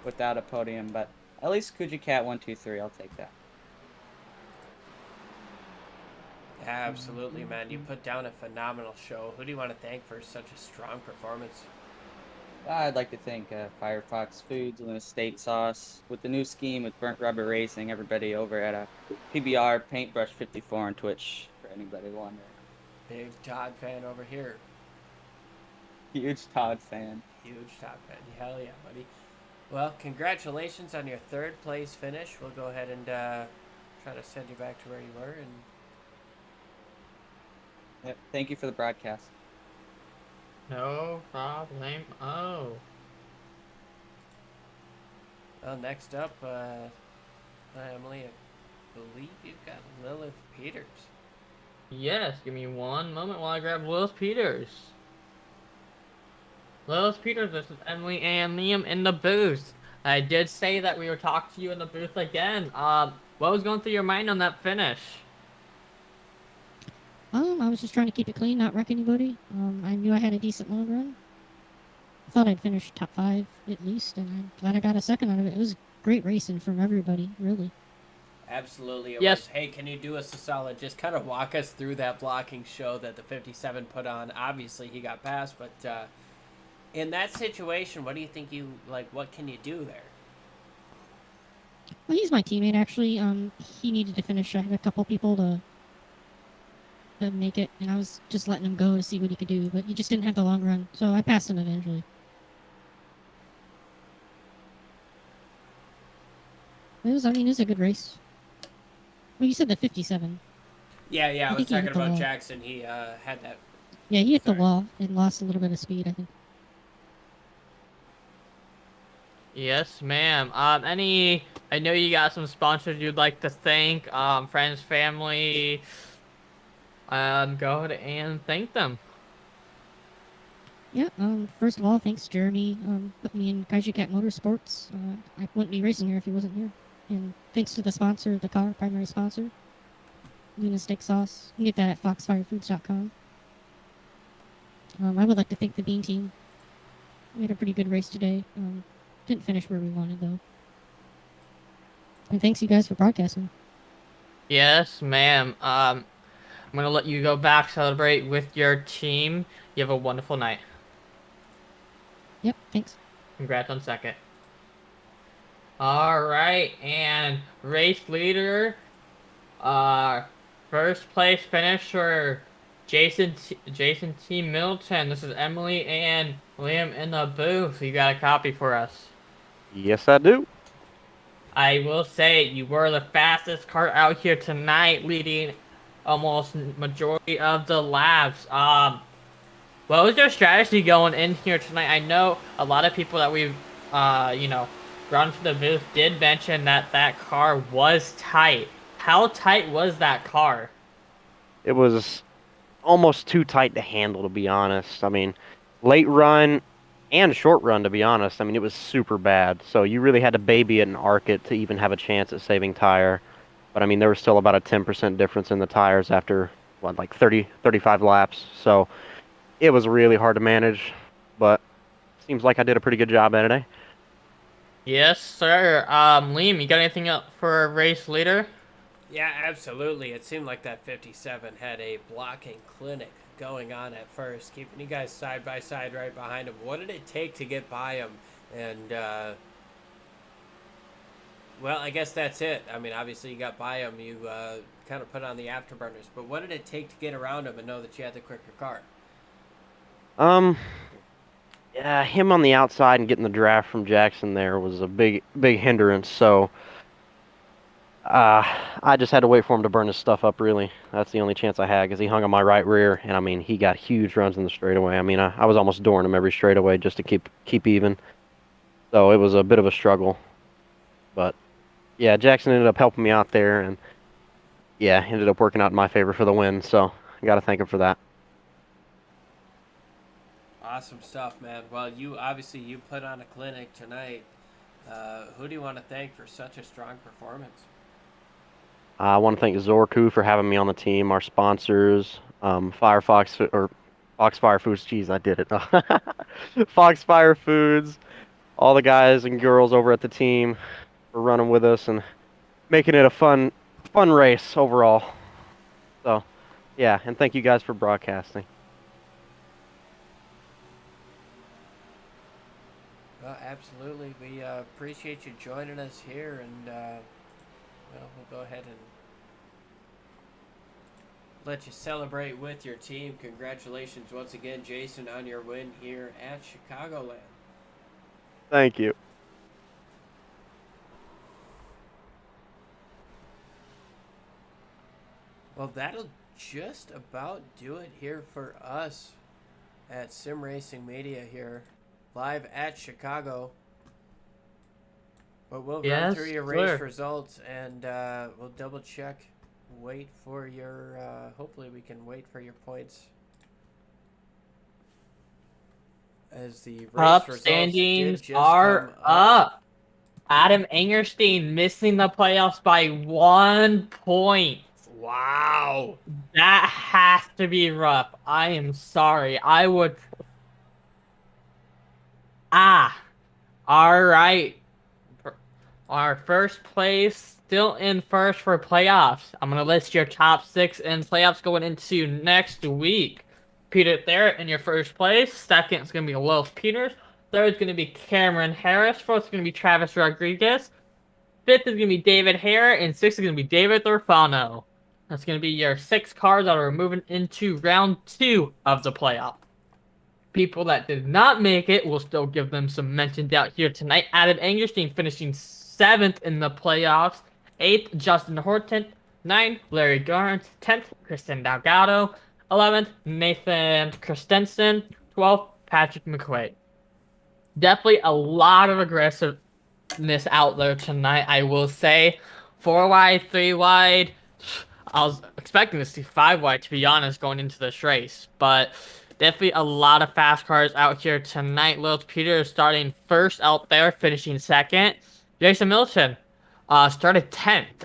without a podium, but at least Kujicat 1, 2, 3. I'll take that. Absolutely, man. You put down a phenomenal show. Who do you want to thank for such a strong performance? I'd like to thank Firefox Foods, Luna Steak Sauce. With the new scheme with Burnt Rubber Racing, everybody over at PBR Paintbrush 54 on Twitch, for anybody wondering. Big Todd fan over here. Huge Todd fan. Huge Todd fan. Hell yeah, buddy. Well, congratulations on your third place finish. We'll go ahead and try to send you back to where you were. And Yep. Thank you for the broadcast. No problem. Oh. well, next up, Emily, I believe you've got Lilith Peters. Yes, give me one moment while I grab Lilith Peters. Lilith Peters, this is Emily and Liam in the booth. I did say that we would talk to you in the booth again. What was going through your mind on that finish? I was just trying to keep it clean, not wreck anybody. I knew I had a decent long run. I thought I'd finish top 5 at least, and I'm glad I got a second out of it. It was great racing from everybody, really. Absolutely, it Yes. was. Hey, can you do us a solid? Just kind of walk us through that blocking show that the 57 put on. Obviously, he got past, but in that situation, what do you think what can you do there? Well, he's my teammate, actually. He needed to finish. I had a couple people to make it, and I was just letting him go to see what he could do, but he just didn't have the long run, so I passed him eventually. It was a good race. Well, you said the 57. Yeah, I was think he hit talking the about wall. Jackson. He had that. Yeah, he hit Sorry. the wall and lost a little bit of speed, I think. Yes, ma'am. I know you got some sponsors you'd like to thank, friends, family. Go ahead and thank them. Yeah, first of all, thanks Jeremy, put me in Kaiju Cat Motorsports. I wouldn't be racing here if he wasn't here. And thanks to the sponsor of the car, primary sponsor, Luna Steak Sauce. You can get that at foxfirefoods.com. I would like to thank the Bean team. We had a pretty good race today. Didn't finish where we wanted, though. And thanks you guys for broadcasting. Yes, ma'am. I'm gonna let you go back, celebrate with your team. You have a wonderful night. Yep, thanks. Congrats on second. Alright, and race leader, first place finisher, Jason T. Middleton. This is Emily and Liam in the booth. You got a copy for us? Yes, I do. I will say you were the fastest car out here tonight, leading almost majority of the laps. What was your strategy going in here tonight? I know a lot of people that we've, brought into the booth did mention that that car was tight. How tight was that car? It was almost too tight to handle, to be honest. I mean, late run and short run, to be honest. I mean, it was super bad. So you really had to baby it and arc it to even have a chance at saving tire. But I mean, there was still about a 10% difference in the tires after, like 30, 35 laps. So it was really hard to manage. But seems like I did a pretty good job at it, eh? Yes, sir. Liam, you got anything up for a race leader? Yeah, absolutely. It seemed like that 57 had a blocking clinic going on at first, keeping you guys side by side right behind him. What did it take to get by him? And, well, I guess that's it. I mean, obviously you got by him. You kind of put on the afterburners. But what did it take to get around him and know that you had the quicker car? Yeah, him on the outside and getting the draft from Jackson there was a big hindrance. So I just had to wait for him to burn his stuff up, really. That's the only chance I had, because he hung on my right rear, and I mean, he got huge runs in the straightaway. I mean, I was almost dooring him every straightaway just to keep even. So it was a bit of a struggle. But yeah, Jackson ended up helping me out there, and yeah, ended up working out in my favor for the win. So I got to thank him for that. Awesome stuff, man. Well, you put on a clinic tonight. Who do you want to thank for such a strong performance? I want to thank Zorku for having me on the team, our sponsors, Fox Fire Foods. Jeez, I did it. Fox Fire Foods, all the guys and girls over at the team for running with us and making it a fun race overall. So, Yeah, and thank you guys for broadcasting. Well, absolutely. We appreciate you joining us here, and well, we'll go ahead and let you celebrate with your team. Congratulations once again, Jason, on your win here at Chicagoland. Thank you. Well, that'll just about do it here for us at Sim Racing Media here, live at Chicago. But we'll run through Yes, your race sir. results, and we'll double check. Wait for your. Hopefully, we can wait for your points. As the race Top results standings did just are come up. Adam Engerstein missing the playoffs by 1 point. Wow. That has to be rough. I am sorry. I would. All right. Our first place still in first for playoffs. I'm gonna list your top 6 in playoffs going into next week. Peter there in your first place. Second is gonna be Will Peters. Third is gonna be Cameron Harris. Fourth is gonna be Travis Rodriguez. Fifth is gonna be David Hare, and sixth is gonna be David Thorfano. That's gonna be your 6 cars that are moving into round 2 of the playoff. People that did not make it, will still give them some mentions out here tonight. Adam Engerstein finishing 7th in the playoffs. 8th, Justin Horton. 9th, Larry Garnes. 10th, Kristen Delgado. 11th, Nathan Christensen. 12th, Patrick McQuaid. Definitely a lot of aggressiveness out there tonight, I will say. 4 wide, 3 wide. I was expecting to see 5 wide, to be honest, going into this race. But definitely a lot of fast cars out here tonight. Lil Peter is starting first out there, finishing second. Jason Middleton started 10th,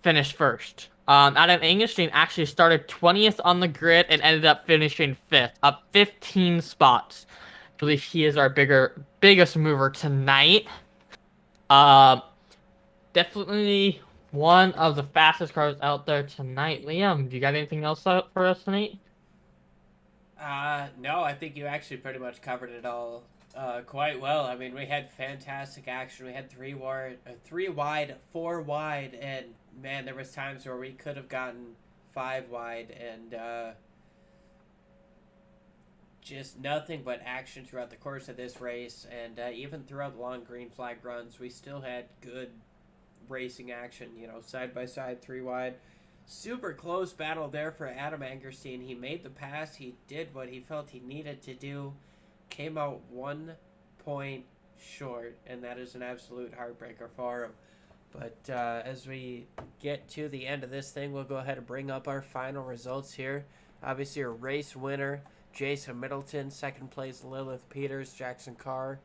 finished first. Adam Engelstein actually started 20th on the grid and ended up finishing 5th, up 15 spots. I believe he is our biggest mover tonight. Definitely one of the fastest cars out there tonight. Liam, do you got anything else up for us tonight? No, I think you actually pretty much covered it all quite well. I mean, we had fantastic action. We had 3 wide, 4 wide, and man, there was times where we could have gotten 5 wide, and just nothing but action throughout the course of this race. And even throughout the long green flag runs, we still had good racing action. You know, side by side, 3 wide. Super close battle there for Adam Angerstein. He made the pass. He did what he felt he needed to do. Came out 1 point short, and that is an absolute heartbreaker for him. But as we get to the end of this thing, we'll go ahead and bring up our final results here. Obviously, your race winner, Jason Middleton. Second place, Lilith Peters, Jackson Carr,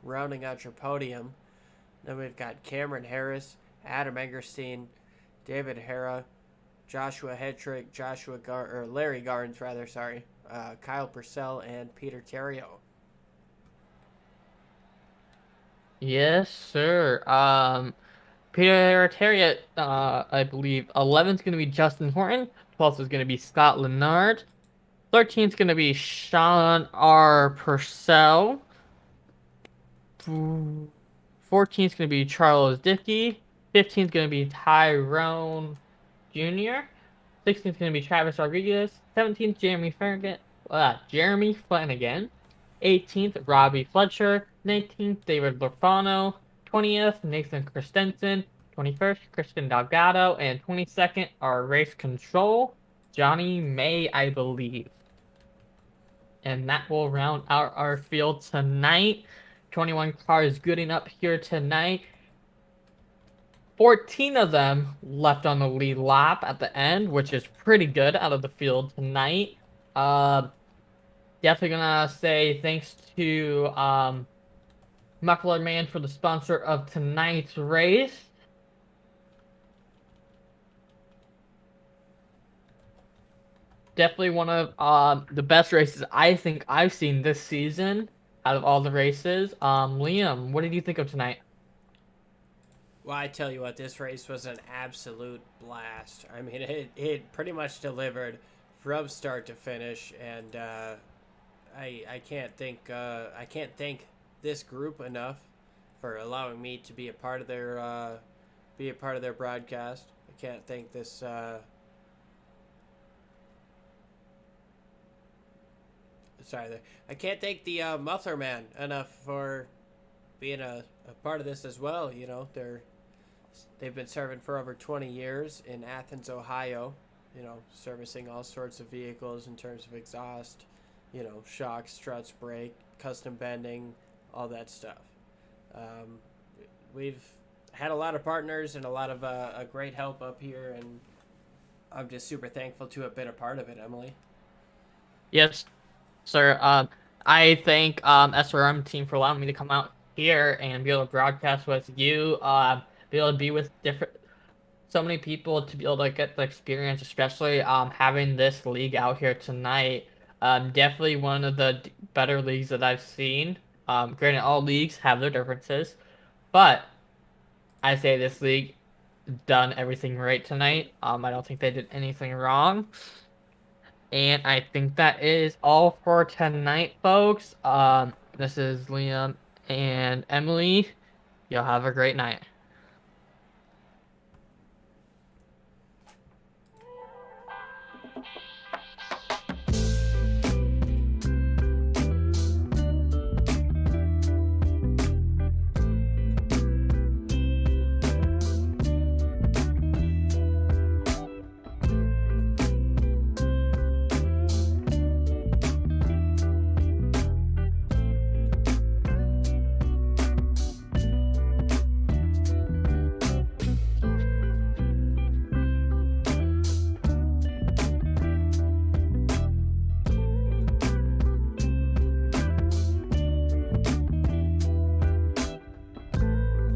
rounding out your podium. Then we've got Cameron Harris, Adam Angerstein, David Hara, Joshua Hedrick, Larry Garnes, Kyle Purcell, and Peter Terrio. Yes, sir. Peter Terrio, I believe 11th is going to be Justin Horton. 12th is going to be Scott Lennard. 13th is going to be Sean R. Purcell. 14th is going to be Charles Dickey. 15th is going to be Tyrone Jr. 16th is going to be Travis Rodriguez. 17th, Jeremy Flanagan. 18th, Robbie Fletcher. 19th, David Lofano. 20th, Nathan Christensen. 21st, Kristen Delgado. And 22nd, our race control, Johnny May, I believe. And that will round out our field tonight. 21 cars good enough here tonight. 14 of them left on the lead lap at the end, which is pretty good out of the field tonight. Definitely gonna say thanks to Muffler Man for the sponsor of tonight's race. Definitely one of the best races I think I've seen this season out of all the races. Liam, what did you think of tonight? Well, I tell you what, this race was an absolute blast. I mean, it pretty much delivered from start to finish, and I can't thank this group enough for allowing me to be a part of their broadcast. I can't thank this. I can't thank the Muffler Man enough for being a part of this as well. You know, they've been serving for over 20 years in Athens, Ohio. You know, servicing all sorts of vehicles in terms of exhaust, you know, shocks, struts, brake, custom bending, all that stuff. We've had a lot of partners and a lot of a great help up here, and I'm just super thankful to have been a part of it, Emily. Yes, sir. I thank SRM team for allowing me to come out here and be able to broadcast with you. Be able to be with so many people to be able to get the experience, especially having this league out here tonight. Definitely one of the better leagues that I've seen. Granted, all leagues have their differences, but I say this league done everything right tonight. I don't think they did anything wrong. And I think that is all for tonight, folks. This is Liam and Emily. Y'all have a great night.